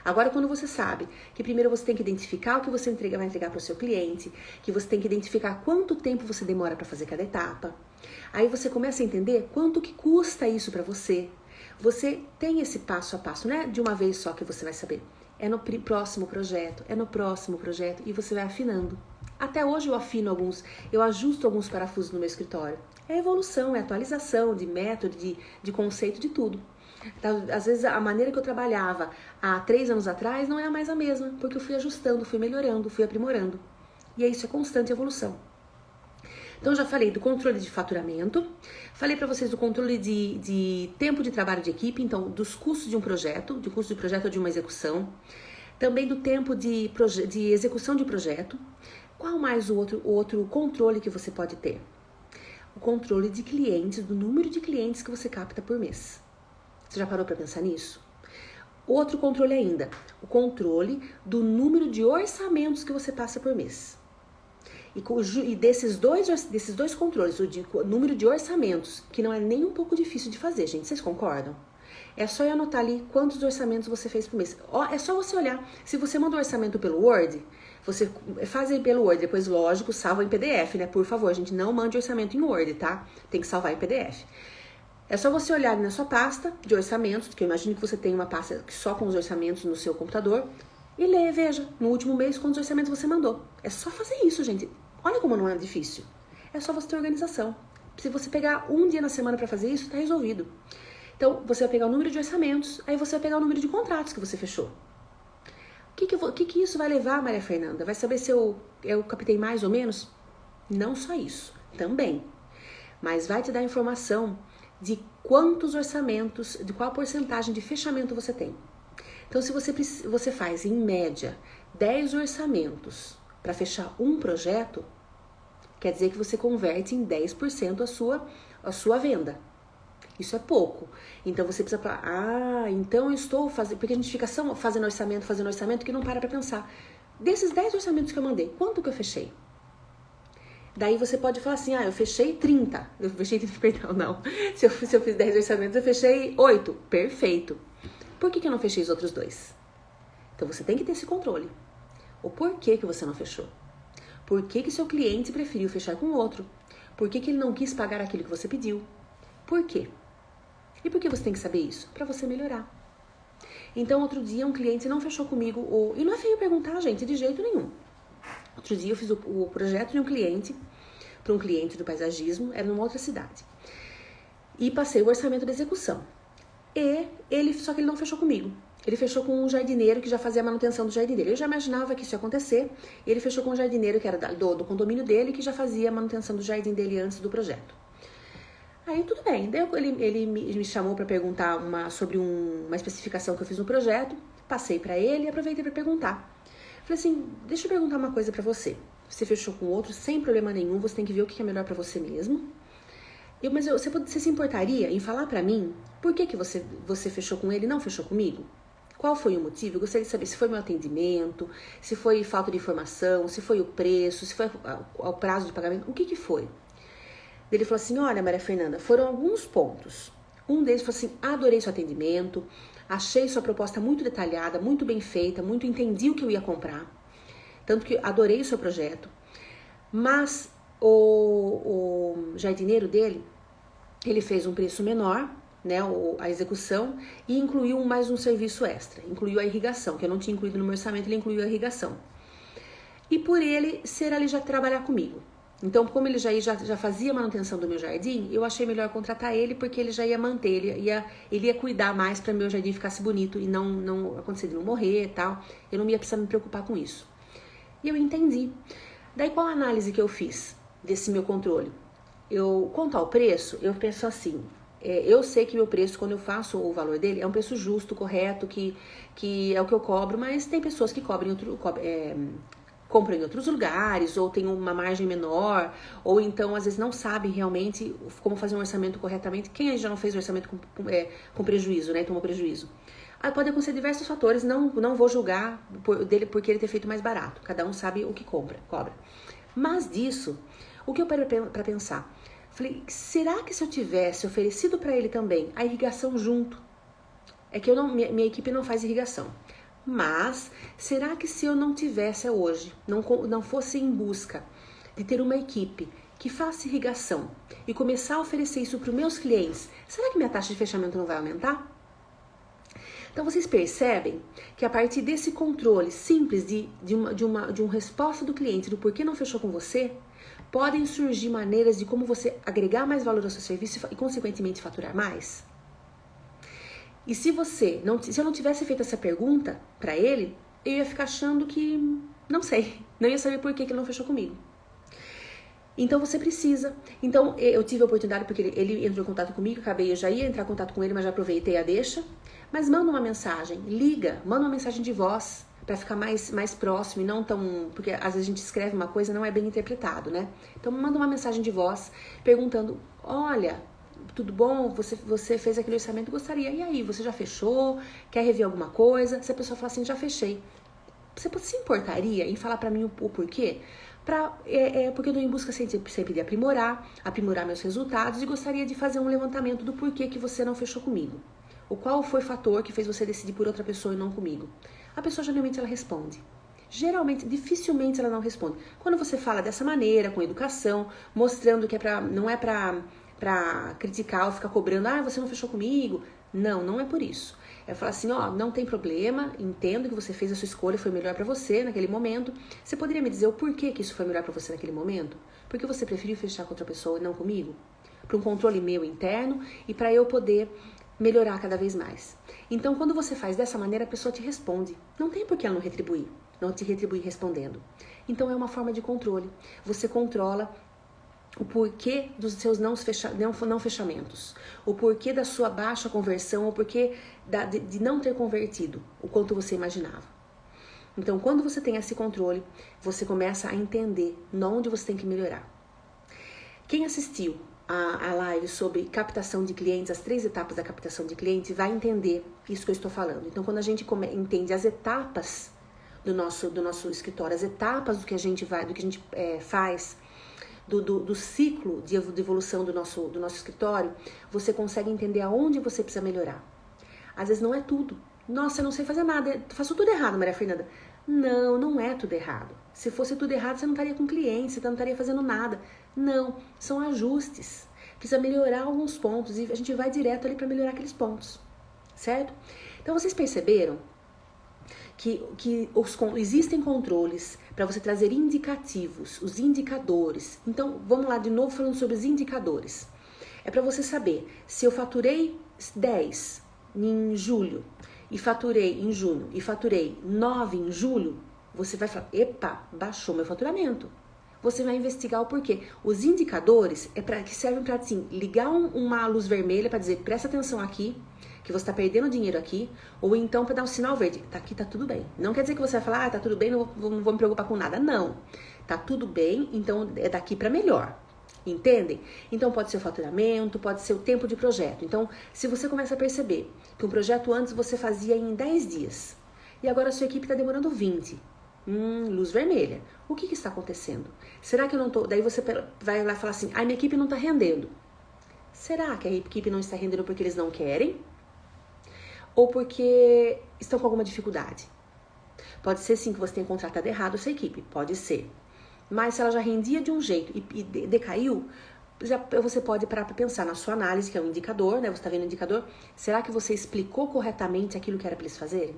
Agora, quando você sabe que primeiro você tem que identificar o que você vai entregar para o seu cliente, que você tem que identificar quanto tempo você demora para fazer cada etapa, aí você começa a entender quanto que custa isso para você. Você tem esse passo a passo, não é de uma vez só que você vai saber. É no próximo projeto, e você vai afinando. Até hoje eu afino eu ajusto alguns parafusos no meu escritório. É evolução, é atualização de método, de conceito, de tudo. Então, às vezes a maneira que eu trabalhava há 3 anos atrás não é mais a mesma, porque eu fui ajustando, fui melhorando, fui aprimorando. E isso é constante evolução. Então já falei do controle de faturamento, falei para vocês do controle de tempo de trabalho de equipe, então dos custos de um projeto, de custo de projeto ou de uma execução, também do tempo de execução de projeto. Qual mais o outro controle que você pode ter? O controle de clientes, do número de clientes que você capta por mês. Você já parou para pensar nisso? Outro controle ainda, o controle do número de orçamentos que você passa por mês. E desses dois controles, o número de orçamentos, que não é nem um pouco difícil de fazer, gente, vocês concordam? É só eu anotar ali quantos orçamentos você fez por mês. É só você olhar. Se você manda um orçamento pelo Word, você faz aí pelo Word, depois, lógico, salva em PDF, né? Por favor, gente, não mande orçamento em Word, tá? Tem que salvar em PDF. É só você olhar na sua pasta de orçamentos, que eu imagino que você tem uma pasta só com os orçamentos no seu computador, e ler, veja, no último mês, quantos orçamentos você mandou. É só fazer isso, gente. Olha como não é difícil. É só você ter organização. Se você pegar um dia na semana para fazer isso, tá resolvido. Então, você vai pegar o número de orçamentos, aí você vai pegar o número de contratos que você fechou. O que isso vai levar, Maria Fernanda? Vai saber se eu captei mais ou menos? Não só isso, também. Mas vai te dar informação de quantos orçamentos, de qual porcentagem de fechamento você tem. Então, se você faz, em média, 10 orçamentos para fechar um projeto, quer dizer que você converte em 10% a sua venda. Isso é pouco. Então você precisa falar, então eu estou fazendo, porque a gente fica fazendo orçamento que não para pensar. Desses 10 orçamentos que eu mandei, quanto que eu fechei? Daí você pode falar assim, eu fechei 30. Eu fechei 30, perdão, não. Se eu fiz 10 orçamentos, eu fechei 8. Perfeito. Por que eu não fechei os outros 2? Então você tem que ter esse controle. O porquê que você não fechou? Por que seu cliente preferiu fechar com outro? Por que ele não quis pagar aquilo que você pediu? Por quê? E por que você tem que saber isso? Para você melhorar. Então, outro dia, um cliente não fechou comigo, e não é feio perguntar, gente, de jeito nenhum. Outro dia, eu fiz o projeto de um cliente, para um cliente do paisagismo, era numa outra cidade. E passei o orçamento de execução. Só que ele não fechou comigo. Ele fechou com um jardineiro que já fazia a manutenção do jardim dele. Eu já imaginava que isso ia acontecer. E ele fechou com um jardineiro que era do condomínio dele, que já fazia a manutenção do jardim dele antes do projeto. Aí tudo bem, daí ele me chamou para perguntar sobre uma especificação que eu fiz no projeto, passei para ele e aproveitei para perguntar. Falei assim, deixa eu perguntar uma coisa para você. Você fechou com outro sem problema nenhum, você tem que ver o que é melhor para você mesmo. Mas você se importaria em falar para mim por que você fechou com ele e não fechou comigo? Qual foi o motivo? Eu gostaria de saber se foi meu atendimento, se foi falta de informação, se foi o preço, se foi o prazo de pagamento, o que foi? Ele falou assim, olha, Maria Fernanda, foram alguns pontos. Um deles falou assim, adorei seu atendimento, achei sua proposta muito detalhada, muito bem feita, entendi o que eu ia comprar. Tanto que adorei o seu projeto. Mas o jardineiro dele, ele fez um preço menor, né, a execução, e incluiu mais um serviço extra. Incluiu a irrigação, que eu não tinha incluído no meu orçamento, ele incluiu a irrigação. E por ele ser ali já trabalhar comigo. Então, como ele já fazia manutenção do meu jardim, eu achei melhor contratar ele, porque ele já ia manter, ele ia cuidar mais para meu jardim ficasse bonito e não acontecer de não morrer e tal. Eu não ia precisar me preocupar com isso. E eu entendi. Daí, qual a análise que eu fiz desse meu controle? Quanto ao preço, eu penso assim, eu sei que meu preço, quando eu faço o valor dele, é um preço justo, correto, que é o que eu cobro, mas tem pessoas que compram em outros lugares, ou tem uma margem menor, ou então às vezes não sabem realmente como fazer um orçamento corretamente. Quem aí já não fez um orçamento com prejuízo, né? Tomou prejuízo. Pode acontecer diversos fatores, não vou julgar dele porque ele ter feito mais barato. Cada um sabe o que cobra. Mas disso, o que eu parei para pensar? Falei, será que se eu tivesse oferecido para ele também a irrigação junto? É que minha equipe não faz irrigação. Mas, será que se eu não tivesse hoje, não fosse em busca de ter uma equipe que faça irrigação e começar a oferecer isso para os meus clientes, será que minha taxa de fechamento não vai aumentar? Então, vocês percebem que a partir desse controle simples de uma resposta do cliente, do porquê não fechou com você, podem surgir maneiras de como você agregar mais valor ao seu serviço e, consequentemente, faturar mais? E se eu não tivesse feito essa pergunta para ele, eu ia ficar achando que, não sei, não ia saber por que ele não fechou comigo. Então você precisa. Então eu tive a oportunidade porque ele entrou em contato comigo, eu já ia entrar em contato com ele, mas já aproveitei a deixa. Mas manda uma mensagem, liga, manda uma mensagem de voz para ficar mais próximo e não tão... Porque às vezes a gente escreve uma coisa e não é bem interpretado, né? Então manda uma mensagem de voz perguntando, olha... Tudo bom? Você fez aquele orçamento, gostaria. E aí, você já fechou? Quer rever alguma coisa? Se a pessoa falar assim, já fechei. Você se importaria em falar pra mim o porquê? Porque eu tô em busca sempre de aprimorar meus resultados e gostaria de fazer um levantamento do porquê que você não fechou comigo. Qual foi o fator que fez você decidir por outra pessoa e não comigo? A pessoa geralmente ela responde. Dificilmente ela não responde. Quando você fala dessa maneira, com educação, mostrando que não é pra criticar ou ficar cobrando, você não fechou comigo. Não é por isso. É falar assim, não tem problema, entendo que você fez a sua escolha, foi melhor pra você naquele momento. Você poderia me dizer o porquê que isso foi melhor pra você naquele momento? Porque você preferiu fechar com outra pessoa e não comigo? Para um controle meu interno e para eu poder melhorar cada vez mais. Então, quando você faz dessa maneira, a pessoa te responde. Não tem por que ela não te retribuir respondendo. Então, é uma forma de controle. Você controla o porquê dos seus não fechamentos, o porquê da sua baixa conversão, o porquê de não ter convertido o quanto você imaginava. Então, quando você tem esse controle, você começa a entender onde você tem que melhorar. Quem assistiu a live sobre captação de clientes, as 3 etapas da captação de clientes, vai entender isso que eu estou falando. Então, quando a gente entende as etapas do nosso escritório, as etapas do que a gente faz, do ciclo de evolução do nosso escritório, você consegue entender aonde você precisa melhorar. Às vezes não é tudo. Nossa, eu não sei fazer nada, faço tudo errado, Maria Fernanda. Não é tudo errado. Se fosse tudo errado, você não estaria com cliente, você não estaria fazendo nada. Não, são ajustes. Precisa melhorar alguns pontos e a gente vai direto ali para melhorar aqueles pontos, certo? Então vocês perceberam que existem controles para você trazer indicativos, os indicadores. Então, vamos lá de novo falando sobre os indicadores. É para você saber se eu faturei 10 em julho e faturei em junho e faturei 9 em julho, você vai falar, epa, baixou meu faturamento. Você vai investigar o porquê. Os indicadores que servem para assim, ligar uma luz vermelha para dizer, presta atenção aqui, que você está perdendo dinheiro aqui, ou então para dar um sinal verde, aqui tá tudo bem. Não quer dizer que você vai falar, tá tudo bem, não vou me preocupar com nada. Não, tá tudo bem, então é daqui para melhor. Entendem? Então pode ser o faturamento, pode ser o tempo de projeto. Então, se você começa a perceber que um projeto antes você fazia em 10 dias, e agora a sua equipe está demorando 20, luz vermelha. O que está acontecendo? Será que eu não tô... Daí você vai lá falar assim, minha equipe não está rendendo. Será que a equipe não está rendendo porque eles não querem? Ou porque estão com alguma dificuldade? Pode ser sim que você tenha contratado errado a sua equipe, pode ser. Mas se ela já rendia de um jeito e decaiu, você pode parar para pensar na sua análise, que é um indicador, né? Você está vendo o indicador. Será que você explicou corretamente aquilo que era para eles fazerem?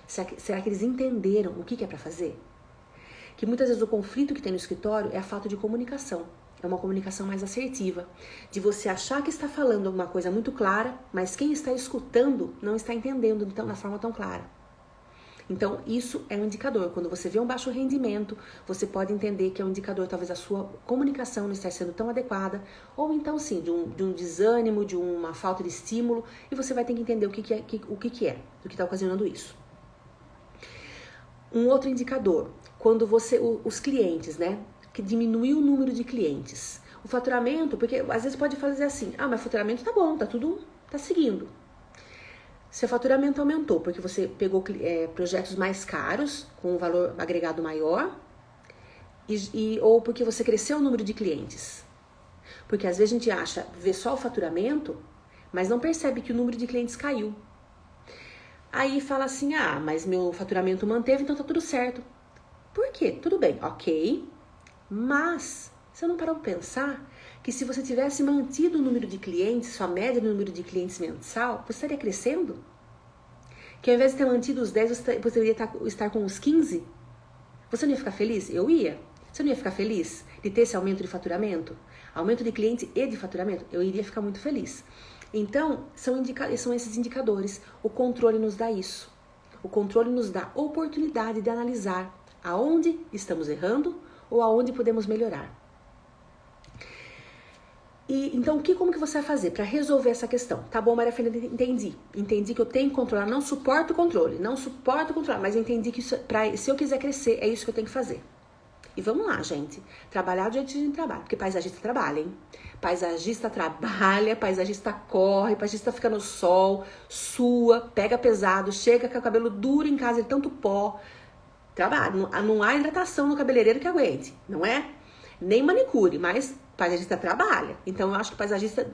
Será que eles entenderam o que é para fazer? Que muitas vezes o conflito que tem no escritório é a falta de comunicação. É uma comunicação mais assertiva. De você achar que está falando alguma coisa muito clara, mas quem está escutando não está entendendo da forma tão clara. Então, isso é um indicador. Quando você vê um baixo rendimento, você pode entender que é um indicador, talvez a sua comunicação não esteja sendo tão adequada, ou então, sim, de um desânimo, de uma falta de estímulo, e você vai ter que entender o que está ocasionando isso. Um outro indicador, quando os clientes, né, que diminui o número de clientes. O faturamento, porque às vezes pode fazer assim, mas o faturamento tá bom, tá seguindo. Seu faturamento aumentou porque você pegou projetos mais caros, com um valor agregado maior, ou porque você cresceu o número de clientes. Porque às vezes a gente vê só o faturamento, mas não percebe que o número de clientes caiu. Aí fala assim, mas meu faturamento manteve, então tá tudo certo. Por quê? Tudo bem, ok, mas você não parou para pensar que se você tivesse mantido o número de clientes, sua média no número de clientes mensal, você estaria crescendo? Que ao invés de ter mantido os 10, você poderia estar com os 15? Você não ia ficar feliz? Eu ia. Você não ia ficar feliz de ter esse aumento de faturamento? Aumento de cliente e de faturamento? Eu iria ficar muito feliz. Então, são esses indicadores. O controle nos dá isso. O controle nos dá oportunidade de analisar aonde estamos errando ou aonde podemos melhorar. Então, como que você vai fazer para resolver essa questão? Tá bom, Maria Fernanda, entendi que eu tenho que controlar, não suporto o controle, mas entendi que se eu quiser crescer, é isso que eu tenho que fazer. E vamos lá, gente, trabalhar do jeito que a gente trabalha, porque paisagista trabalha, hein? Paisagista trabalha, paisagista corre, paisagista fica no sol, sua, pega pesado, chega com o cabelo duro em casa de tanto pó, trabalha, não há hidratação no cabeleireiro que aguente, não é? Nem manicure, mas paisagista trabalha. Então eu acho que paisagista,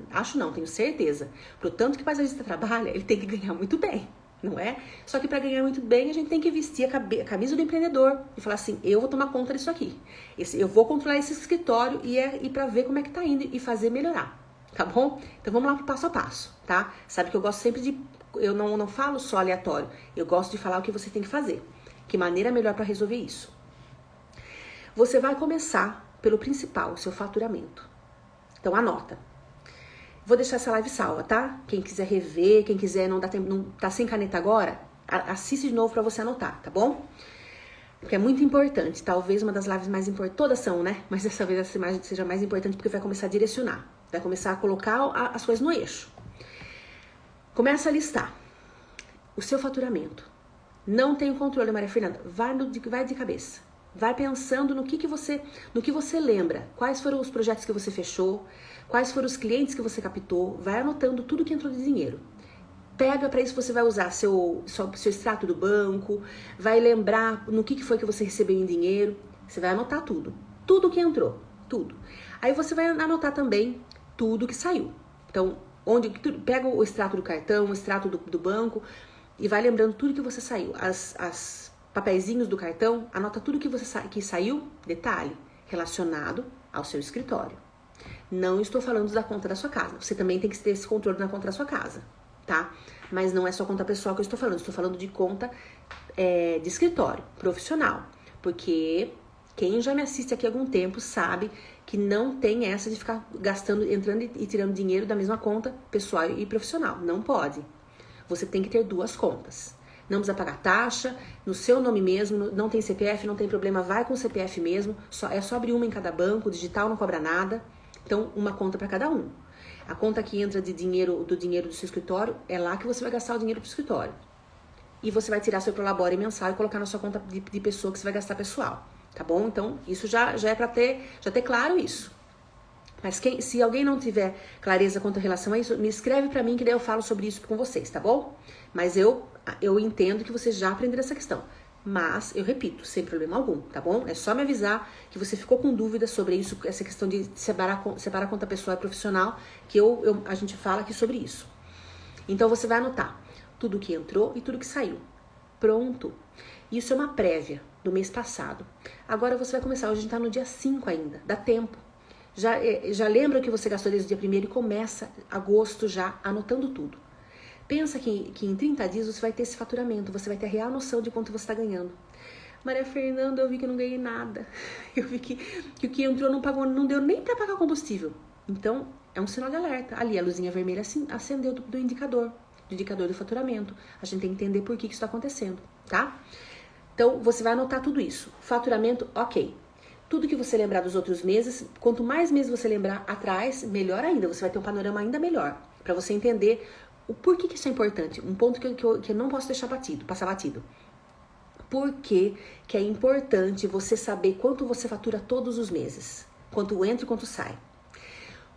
tenho certeza. Pro tanto que paisagista trabalha, ele tem que ganhar muito bem, não é? Só que para ganhar muito bem, a gente tem que vestir a camisa do empreendedor e falar assim, eu vou tomar conta disso aqui. Eu vou controlar esse escritório e para ver como é que tá indo e fazer melhorar, tá bom? Então vamos lá pro passo a passo, tá? Sabe que eu gosto sempre eu não falo só aleatório, eu gosto de falar o que você tem que fazer. Que maneira melhor para resolver isso? Você vai começar pelo principal, o seu faturamento. Então anota. Vou deixar essa live salva, tá? Quem quiser rever, quem quiser não tá sem caneta agora, assiste de novo para você anotar, tá bom? Porque é muito importante, talvez uma das lives mais importantes, todas são, né? Mas dessa vez essa imagem seja mais importante porque vai começar a direcionar, vai começar a colocar as coisas no eixo. Começa a listar o seu faturamento. Não tem controle, Maria Fernanda, vai de cabeça. Vai pensando no que você lembra, quais foram os projetos que você fechou, quais foram os clientes que você captou, vai anotando tudo que entrou de dinheiro. Para isso você vai usar seu extrato do banco, vai lembrar no que foi que você recebeu em dinheiro, você vai anotar tudo que entrou, tudo. Aí você vai anotar também tudo que saiu. Então, pega o extrato do cartão, o extrato do banco e vai lembrando tudo que você saiu, as papeizinhos do cartão, anota tudo que saiu, detalhe, relacionado ao seu escritório. Não estou falando da conta da sua casa. Você também tem que ter esse controle na conta da sua casa, tá? Mas não é só conta pessoal que eu estou falando. Estou falando de conta de escritório, profissional. Porque quem já me assiste aqui há algum tempo sabe que não tem essa de ficar entrando e tirando dinheiro da mesma conta pessoal e profissional. Não pode. Você tem que ter duas contas. Não precisa pagar taxa, no seu nome mesmo, não tem CPF, não tem problema, vai com o CPF mesmo, é só abrir uma em cada banco, digital não cobra nada, então uma conta para cada um. A conta que entra do dinheiro do seu escritório, é lá que você vai gastar o dinheiro pro escritório. E você vai tirar seu Prolabore mensal e colocar na sua conta de pessoa que você vai gastar pessoal, tá bom? Então isso já é para ter claro isso. Mas se alguém não tiver clareza quanto a relação a isso, me escreve para mim que daí eu falo sobre isso com vocês, tá bom? Mas eu entendo que vocês já aprenderam essa questão. Mas, eu repito, sem problema algum, tá bom? É só me avisar que você ficou com dúvida sobre isso, essa questão de separar a conta pessoal e profissional, que a gente fala aqui sobre isso. Então, você vai anotar tudo que entrou e tudo que saiu. Pronto. Isso é uma prévia do mês passado. Agora você vai começar, hoje a gente tá no dia 5 ainda, dá tempo. Já lembra que você gastou desde o dia 1º e começa agosto já anotando tudo. Pensa que em 30 dias você vai ter esse faturamento, você vai ter a real noção de quanto você está ganhando. Maria Fernanda, eu vi que eu não ganhei nada. Eu vi que o que entrou não deu nem para pagar combustível. Então, é um sinal de alerta. Ali, a luzinha vermelha acendeu do indicador do faturamento. A gente tem que entender por que isso está acontecendo. tá? Então, você vai anotar tudo isso. Faturamento, ok. Tudo que você lembrar dos outros meses, quanto mais meses você lembrar atrás, melhor ainda. Você vai ter um panorama ainda melhor, para você entender o porquê que isso é importante. Um ponto que eu não posso deixar passar batido. Por que é importante você saber quanto você fatura todos os meses? Quanto entra e quanto sai?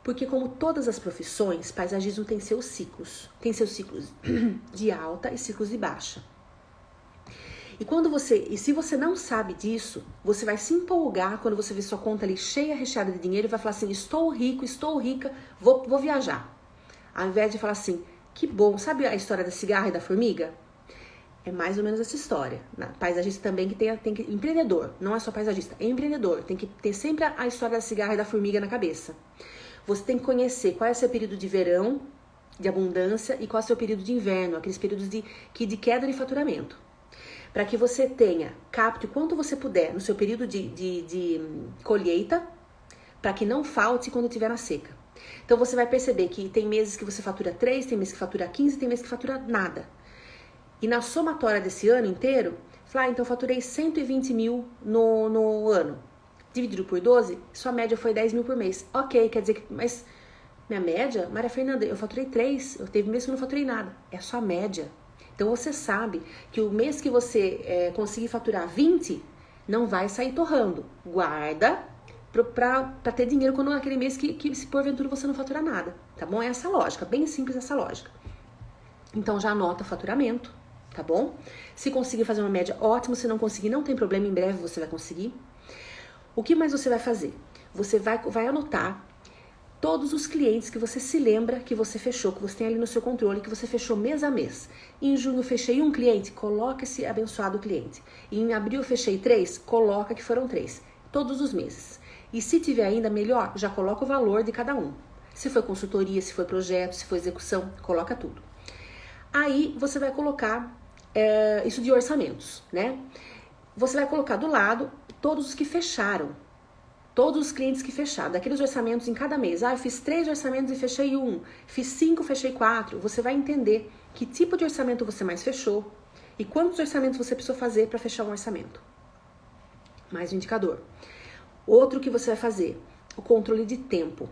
Porque como todas as profissões, paisagismo tem seus ciclos. Tem seus ciclos de alta e ciclos de baixa. E se você não sabe disso, você vai se empolgar quando você vê sua conta ali cheia, recheada de dinheiro e vai falar assim, estou rico, estou rica, vou viajar. Ao invés de falar assim, que bom, sabe a história da cigarra e da formiga? É mais ou menos essa história. Paisagista também que tem que empreendedor, não é só paisagista, é empreendedor. Tem que ter sempre a história da cigarra e da formiga na cabeça. Você tem que conhecer qual é o seu período de verão, de abundância, e qual é o seu período de inverno, aqueles períodos de queda de faturamento. Para que você capte o quanto você puder no seu período de colheita, para que não falte quando estiver na seca. Então você vai perceber que tem meses que você fatura 3, tem meses que fatura 15, tem meses que fatura nada. E na somatória desse ano inteiro, então eu faturei 120 mil no ano. Dividido por 12, sua média foi 10 mil por mês. Ok, quer dizer que... Mas minha média, Maria Fernanda, eu faturei 3, eu teve mês que eu não faturei nada. É a sua média. Então você sabe que o mês que você conseguir faturar 20, não vai sair torrando. Guarda para ter dinheiro quando naquele mês que se porventura você não faturar nada. Tá bom? É essa lógica, bem simples essa lógica. Então já anota faturamento, tá bom? Se conseguir fazer uma média, ótimo. Se não conseguir, não tem problema, em breve você vai conseguir. O que mais você vai fazer? Você vai anotar todos os clientes que você se lembra que você fechou, que você tem ali no seu controle, que você fechou mês a mês. Em junho fechei um cliente, coloca esse abençoado cliente. Em abril fechei 3, coloca que foram 3. Todos os meses. E se tiver ainda melhor, já coloca o valor de cada um. Se foi consultoria, se foi projeto, se foi execução, coloca tudo. Aí você vai colocar isso de orçamentos, né? Você vai colocar do lado todos os que fecharam. Todos os clientes que fecharam, daqueles orçamentos em cada mês. Eu fiz 3 orçamentos e fechei 1. Fiz 5, fechei 4. Você vai entender que tipo de orçamento você mais fechou e quantos orçamentos você precisou fazer para fechar um orçamento. Mais um indicador. Outro que você vai fazer, o controle de tempo.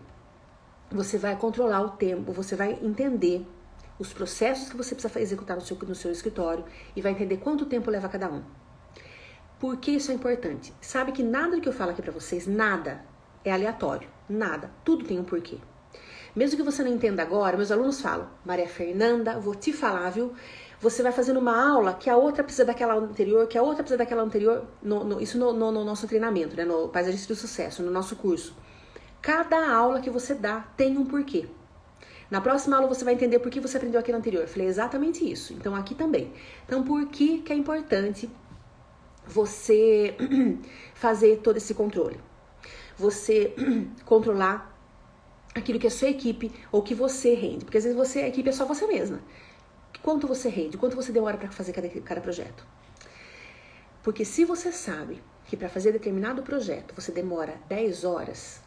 Você vai controlar o tempo, você vai entender os processos que você precisa executar no seu escritório e vai entender quanto tempo leva cada um. Por que isso é importante? Sabe que nada do que eu falo aqui pra vocês, nada é aleatório, nada, tudo tem um porquê. Mesmo que você não entenda agora, meus alunos falam, Maria Fernanda, vou te falar, viu? Você vai fazendo uma aula que a outra precisa daquela anterior, que a outra precisa daquela anterior, isso no nosso treinamento, né? No Paisagista do Sucesso, no nosso curso. Cada aula que você dá tem um porquê. Na próxima aula você vai entender por que você aprendeu aquilo anterior. Eu falei exatamente isso, então aqui também. Então por que é importante você fazer todo esse controle? Você controlar aquilo que a sua equipe ou que você rende. Porque às vezes a equipe é só você mesma. Quanto você rende? Quanto você demora para fazer cada projeto? Porque se você sabe que para fazer determinado projeto você demora 10 horas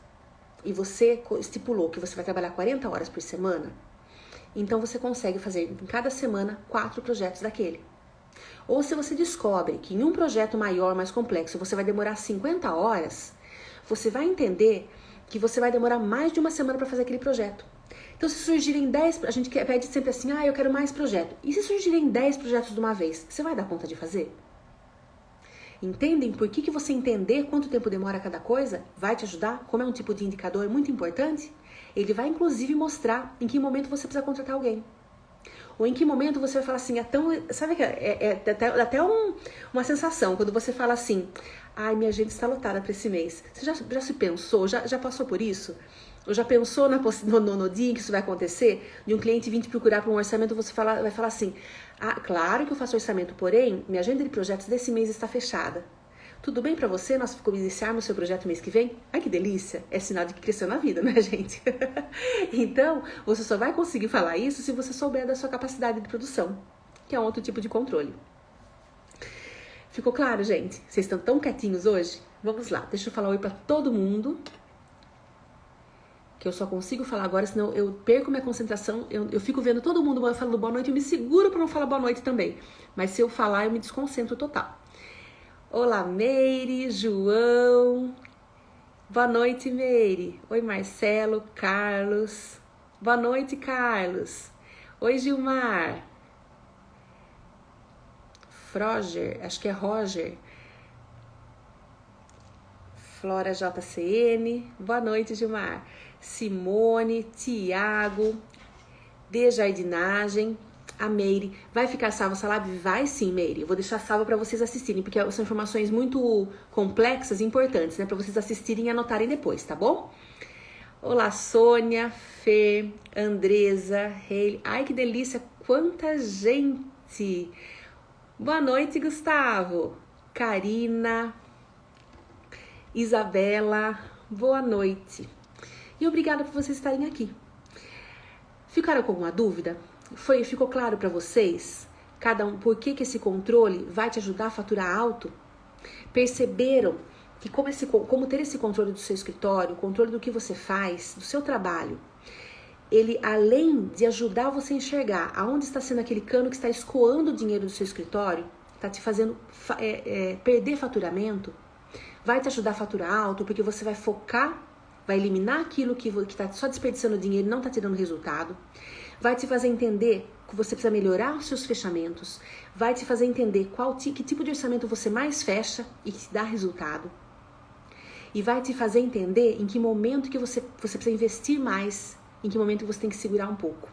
e você estipulou que você vai trabalhar 40 horas por semana, então você consegue fazer em cada semana 4 projetos daquele. Ou se você descobre que em um projeto maior, mais complexo, você vai demorar 50 horas, você vai entender que você vai demorar mais de uma semana para fazer aquele projeto. Então, se surgirem 10, a gente pede sempre assim, eu quero mais projeto. E se surgirem 10 projetos de uma vez, você vai dar conta de fazer? Entendem por que você entender quanto tempo demora cada coisa vai te ajudar? Como é um tipo de indicador muito importante, ele vai inclusive mostrar em que momento você precisa contratar alguém. Ou em que momento você vai falar assim, sabe que até uma sensação, quando você fala assim, minha agenda está lotada para esse mês. Você já se pensou, já passou por isso? Ou já pensou no dia que isso vai acontecer? De um cliente vir te procurar para um orçamento, você vai falar assim, claro que eu faço orçamento, porém, minha agenda de projetos desse mês está fechada. Tudo bem para você? Nós iniciarmos o seu projeto mês que vem? Ai, que delícia! É sinal de que cresceu na vida, né, gente? Então, você só vai conseguir falar isso se você souber da sua capacidade de produção, que é um outro tipo de controle. Ficou claro, gente? Vocês estão tão quietinhos hoje? Vamos lá, deixa eu falar oi para todo mundo. que eu só consigo falar agora, senão eu perco minha concentração, eu fico vendo todo mundo falando boa noite, eu me seguro para não falar boa noite também. Mas se eu falar, eu me desconcentro total. Olá, Meire, João. Boa noite, Meire. Oi, Marcelo, Carlos. Boa noite, Carlos. Oi, Gilmar. Froger, acho que é Roger. Flora JCN. Boa noite, Gilmar. Simone, Tiago, de Jardinagem, a Meire. Vai ficar salvo essa live? Vai sim, Meire. Eu vou deixar salvo para vocês assistirem, porque são informações muito complexas e importantes, né? Para vocês assistirem e anotarem depois, tá bom? Olá, Sônia, Fê, Andresa, Reile. Ai, que delícia, quanta gente! Boa noite, Gustavo. Karina, Isabela, boa noite. E obrigada por vocês estarem aqui. Ficaram com alguma dúvida? Ficou claro para vocês? Cada um, por que esse controle vai te ajudar a faturar alto? Perceberam que como ter esse controle do seu escritório, o controle do que você faz, do seu trabalho, ele, além de ajudar você a enxergar aonde está sendo aquele cano que está escoando o dinheiro do seu escritório, está te fazendo perder faturamento, vai te ajudar a faturar alto, porque você vai focar, vai eliminar aquilo que está só desperdiçando dinheiro e não está te dando resultado. Vai te fazer entender que você precisa melhorar os seus fechamentos. Vai te fazer entender que tipo de orçamento você mais fecha e que te dá resultado. E vai te fazer entender em que momento que você precisa investir mais, em que momento você tem que segurar um pouco.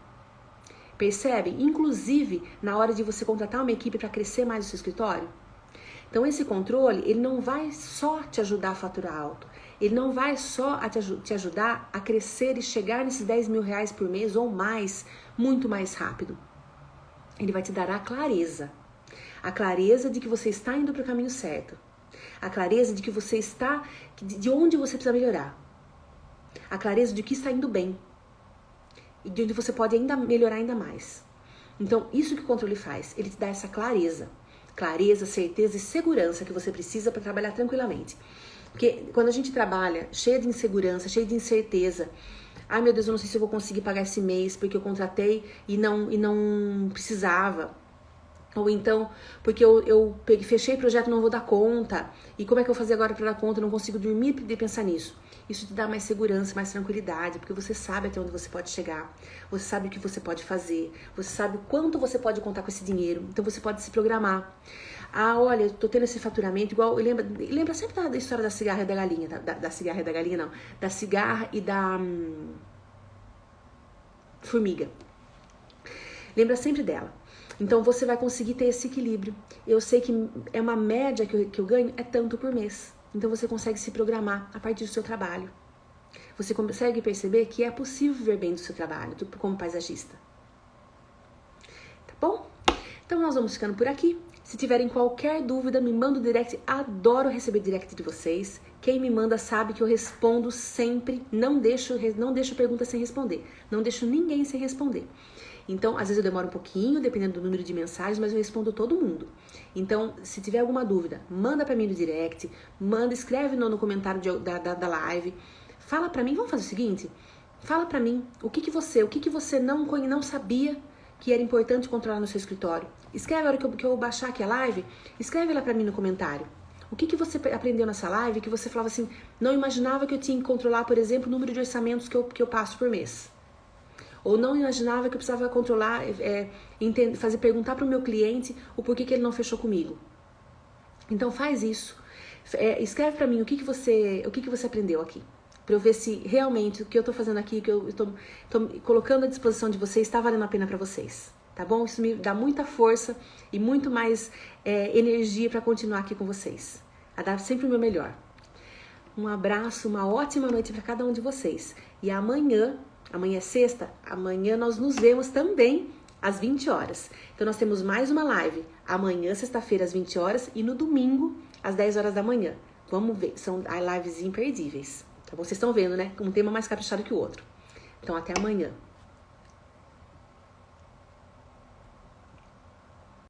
Percebe? Inclusive, na hora de você contratar uma equipe para crescer mais o seu escritório. Então, esse controle, ele não vai só te ajudar a faturar alto. Ele não vai só te ajudar a crescer e chegar nesses 10 mil reais por mês ou mais, muito mais rápido. Ele vai te dar a clareza. A clareza de que você está indo para o caminho certo. A clareza de que você está, de onde você precisa melhorar. A clareza de que está indo bem. E de onde você pode ainda melhorar ainda mais. Então, isso que o controle faz. Ele te dá essa clareza. Clareza, certeza e segurança que você precisa para trabalhar tranquilamente. Porque quando a gente trabalha cheia de insegurança, cheia de incerteza, ai meu Deus, eu não sei se eu vou conseguir pagar esse mês porque eu contratei e não precisava. Ou então, porque eu fechei o projeto e não vou dar conta. E como é que eu vou fazer agora para dar conta? Eu não consigo dormir de pensar nisso. Isso te dá mais segurança, mais tranquilidade, porque você sabe até onde você pode chegar. Você sabe o que você pode fazer. Você sabe o quanto você pode contar com esse dinheiro. Então você pode se programar. Ah, olha, eu tô tendo esse faturamento igual... Lembra sempre da história da cigarra e da galinha. Da cigarra e da galinha, não. Da cigarra e da formiga. Lembra sempre dela. Então você vai conseguir ter esse equilíbrio. Eu sei que é uma média que eu ganho, é tanto por mês. Então você consegue se programar a partir do seu trabalho. Você consegue perceber que é possível viver bem do seu trabalho, como paisagista. Tá bom? Então nós vamos ficando por aqui. Se tiverem qualquer dúvida, me manda o direct. Adoro receber direct de vocês. Quem me manda sabe que eu respondo sempre. Não deixo pergunta sem responder. Não deixo ninguém sem responder. Então, às vezes eu demoro um pouquinho, dependendo do número de mensagens, mas eu respondo todo mundo. Então, se tiver alguma dúvida, manda pra mim no direct, escreve no comentário da live. Fala pra mim, vamos fazer o seguinte? Fala pra mim o que você não sabia que era importante controlar no seu escritório. Escreve a hora que eu baixar aqui a live, escreve lá pra mim no comentário. O que você aprendeu nessa live que você falava assim, não imaginava que eu tinha que controlar, por exemplo, o número de orçamentos que eu passo por mês. Ou não imaginava que eu precisava controlar, perguntar para o meu cliente o porquê que ele não fechou comigo. Então faz isso. Escreve para mim o que você aprendeu aqui. Para eu ver se realmente o que eu estou fazendo aqui, que eu estou colocando à disposição de vocês, está valendo a pena para vocês. Tá bom? Isso me dá muita força e muito mais energia para continuar aqui com vocês. A dar sempre o meu melhor. Um abraço, uma ótima noite para cada um de vocês. E amanhã é sexta, amanhã nós nos vemos também às 20 horas. Então nós temos mais uma live amanhã, sexta-feira, às 20 horas e no domingo, às 10 horas da manhã. Vamos ver, são lives imperdíveis. Tá bom? Vocês estão vendo, né? Um tema mais caprichado que o outro. Então até amanhã.